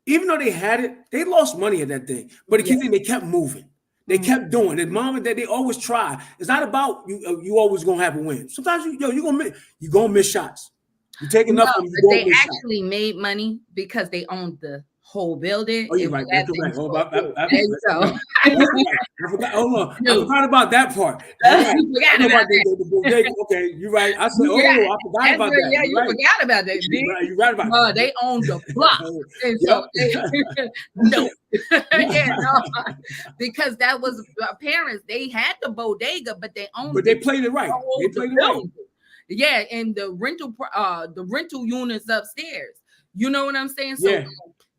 Even though they had it, they lost money at that thing. But the key thing, they kept moving. They kept doing it. Mom and dad, they always try. It's not about you always gonna have a win. Sometimes you're gonna miss shots. You take enough of them, they actually made money because they owned the whole building. Oh, you're right. That's correct. I forgot. Hold on. I forgot about that part. Okay, you're right. I said, I forgot about that. Yeah, you forgot about that. You're right about that. They owned the block. And so no. Because that was parents. They had the bodega, but they owned. But they played it right. They played it right. Yeah, and the rental units upstairs. You know what I'm saying? So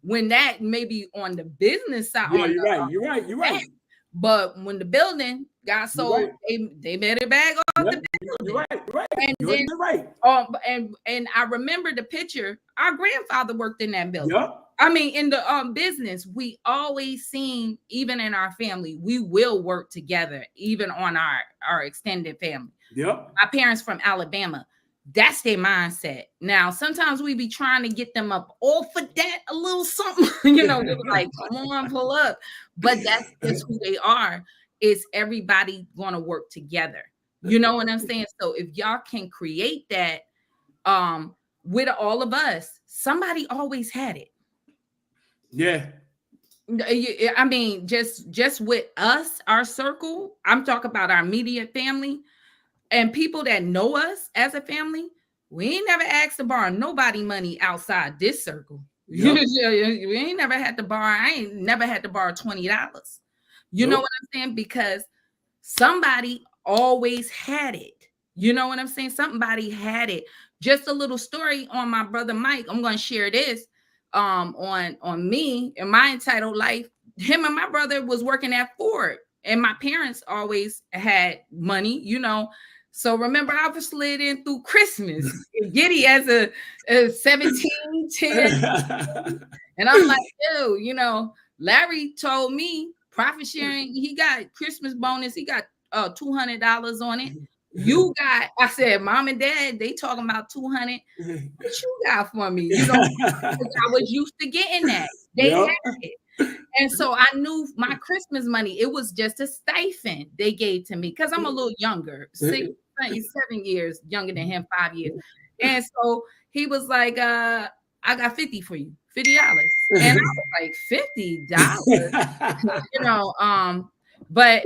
when that maybe on the business side, you're right. But when the building got sold, they made it back off the building. You're right. And you're right. And I remember the picture. Our grandfather worked in that building. Yep. I mean, in the business, we always seen, even in our family, we will work together, even on our extended family. Yep. My parents from Alabama, that's their mindset. Now, sometimes we be trying to get them up off of that a little something, like, come on, pull up. But that's just who they are. Is everybody going to work together? You know what I'm saying? So if y'all can create that with all of us, somebody always had it. Yeah. I mean, just with us, our circle, I'm talking about our immediate family and people that know us as a family. We ain't never asked to borrow nobody money outside this circle. Yep. We ain't never had to borrow. I ain't never had to borrow $20. You know what I'm saying? Because somebody always had it. You know what I'm saying? Somebody had it. Just a little story on my brother Mike. I'm going to share this on me in my entitled life. Him and my brother was working at Ford, and my parents always had money, So remember, I was slid in through Christmas, giddy as a 17, 10. And I'm like, Larry told me profit sharing, he got Christmas bonus. He got $200 on it. I said, Mom and Dad, they talking about 200. What you got for me? I was used to getting that. They had it. And so I knew my Christmas money, it was just a stipend they gave to me because I'm a little younger, 7 years younger than him, 5 years. And so he was like, I got 50 for you, $50. And I was like, $50, but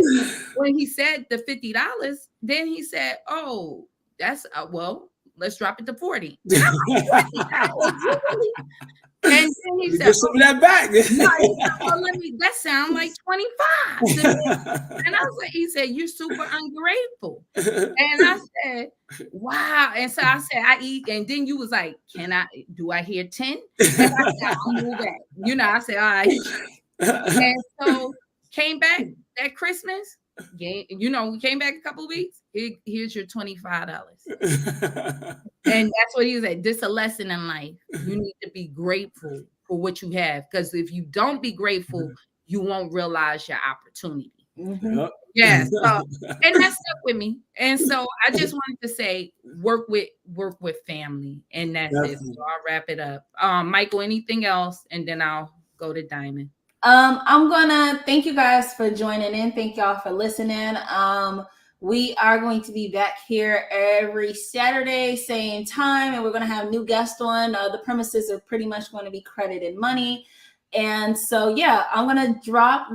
when he said the $50, then he said, oh, that's well, let's drop it to 40. And I'm like, $40, really? And then he You said, get some of that back. no, he said, well, that sounds like 25 to me. And I was like, he said, you're super ungrateful. And I said, wow. And so I said, I eat. And then you was like, do I hear 10? And I said, I'll move back. I said, all right. And so came back that Christmas. We came back a couple of weeks. Here's your $25. And that's what he said. This is a lesson in life. You need to be grateful for what you have. Because if you don't be grateful, you won't realize your opportunity. Mhm. Yeah. So, and that stuck with me. And so I just wanted to say, work with family. And that's it. So I'll wrap it up. Michael, anything else? And then I'll go to Diamond. I'm gonna thank you guys for joining in. Thank y'all for listening. We are going to be back here every Saturday, same time, and we're going to have new guests on. The premises are pretty much going to be credited money. And so, yeah, I'm going to drop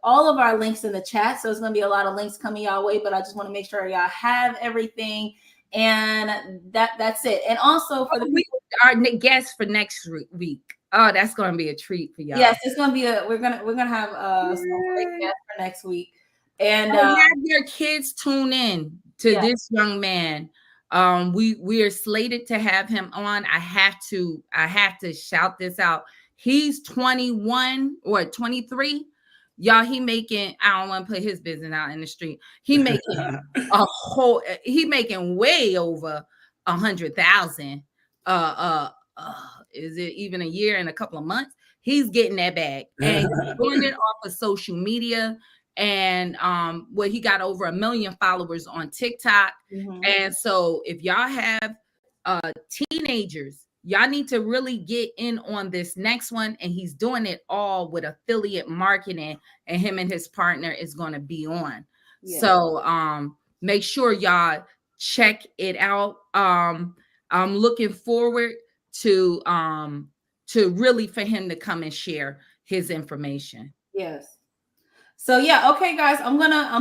all of our links in the chat. So it's going to be a lot of links coming y'all way, but I just want to make sure y'all have everything. And that's it. And also for our guests for next week. Oh, that's going to be a treat for y'all. Yes, it's going to be we're going to have some great guests for next week. And have your kids tune in to this young man. We are slated to have him on. I have to shout this out. He's 21 or 23. Y'all, he making, I don't want to put his business out in the street. He making he making way over 100,000. Is it even a year and a couple of months? He's getting that bag and he's doing it off of social media. And he got over 1 million followers on TikTok. Mm-hmm. And so if y'all have teenagers, y'all need to really get in on this next one. And he's doing it all with affiliate marketing, and him and his partner is going to be on. Yeah. So make sure y'all check it out. I'm looking forward to really for him to come and share his information. Yes. So yeah, okay, guys, I'm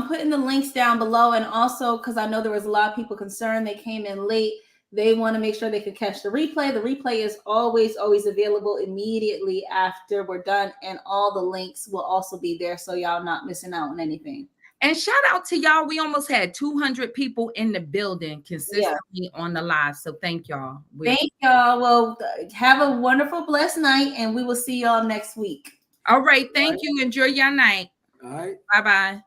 putting the links down below, and also because I know there was a lot of people concerned they came in late, they want to make sure they can catch the replay. The replay is always available immediately after we're done, and all the links will also be there, so y'all not missing out on anything. And shout out to y'all. We almost had 200 people in the building consistently on the live. So thank y'all. Thank y'all. Well, have a wonderful, blessed night, and we will see y'all next week. All right. Thank you. Enjoy your night. All right. Bye-bye.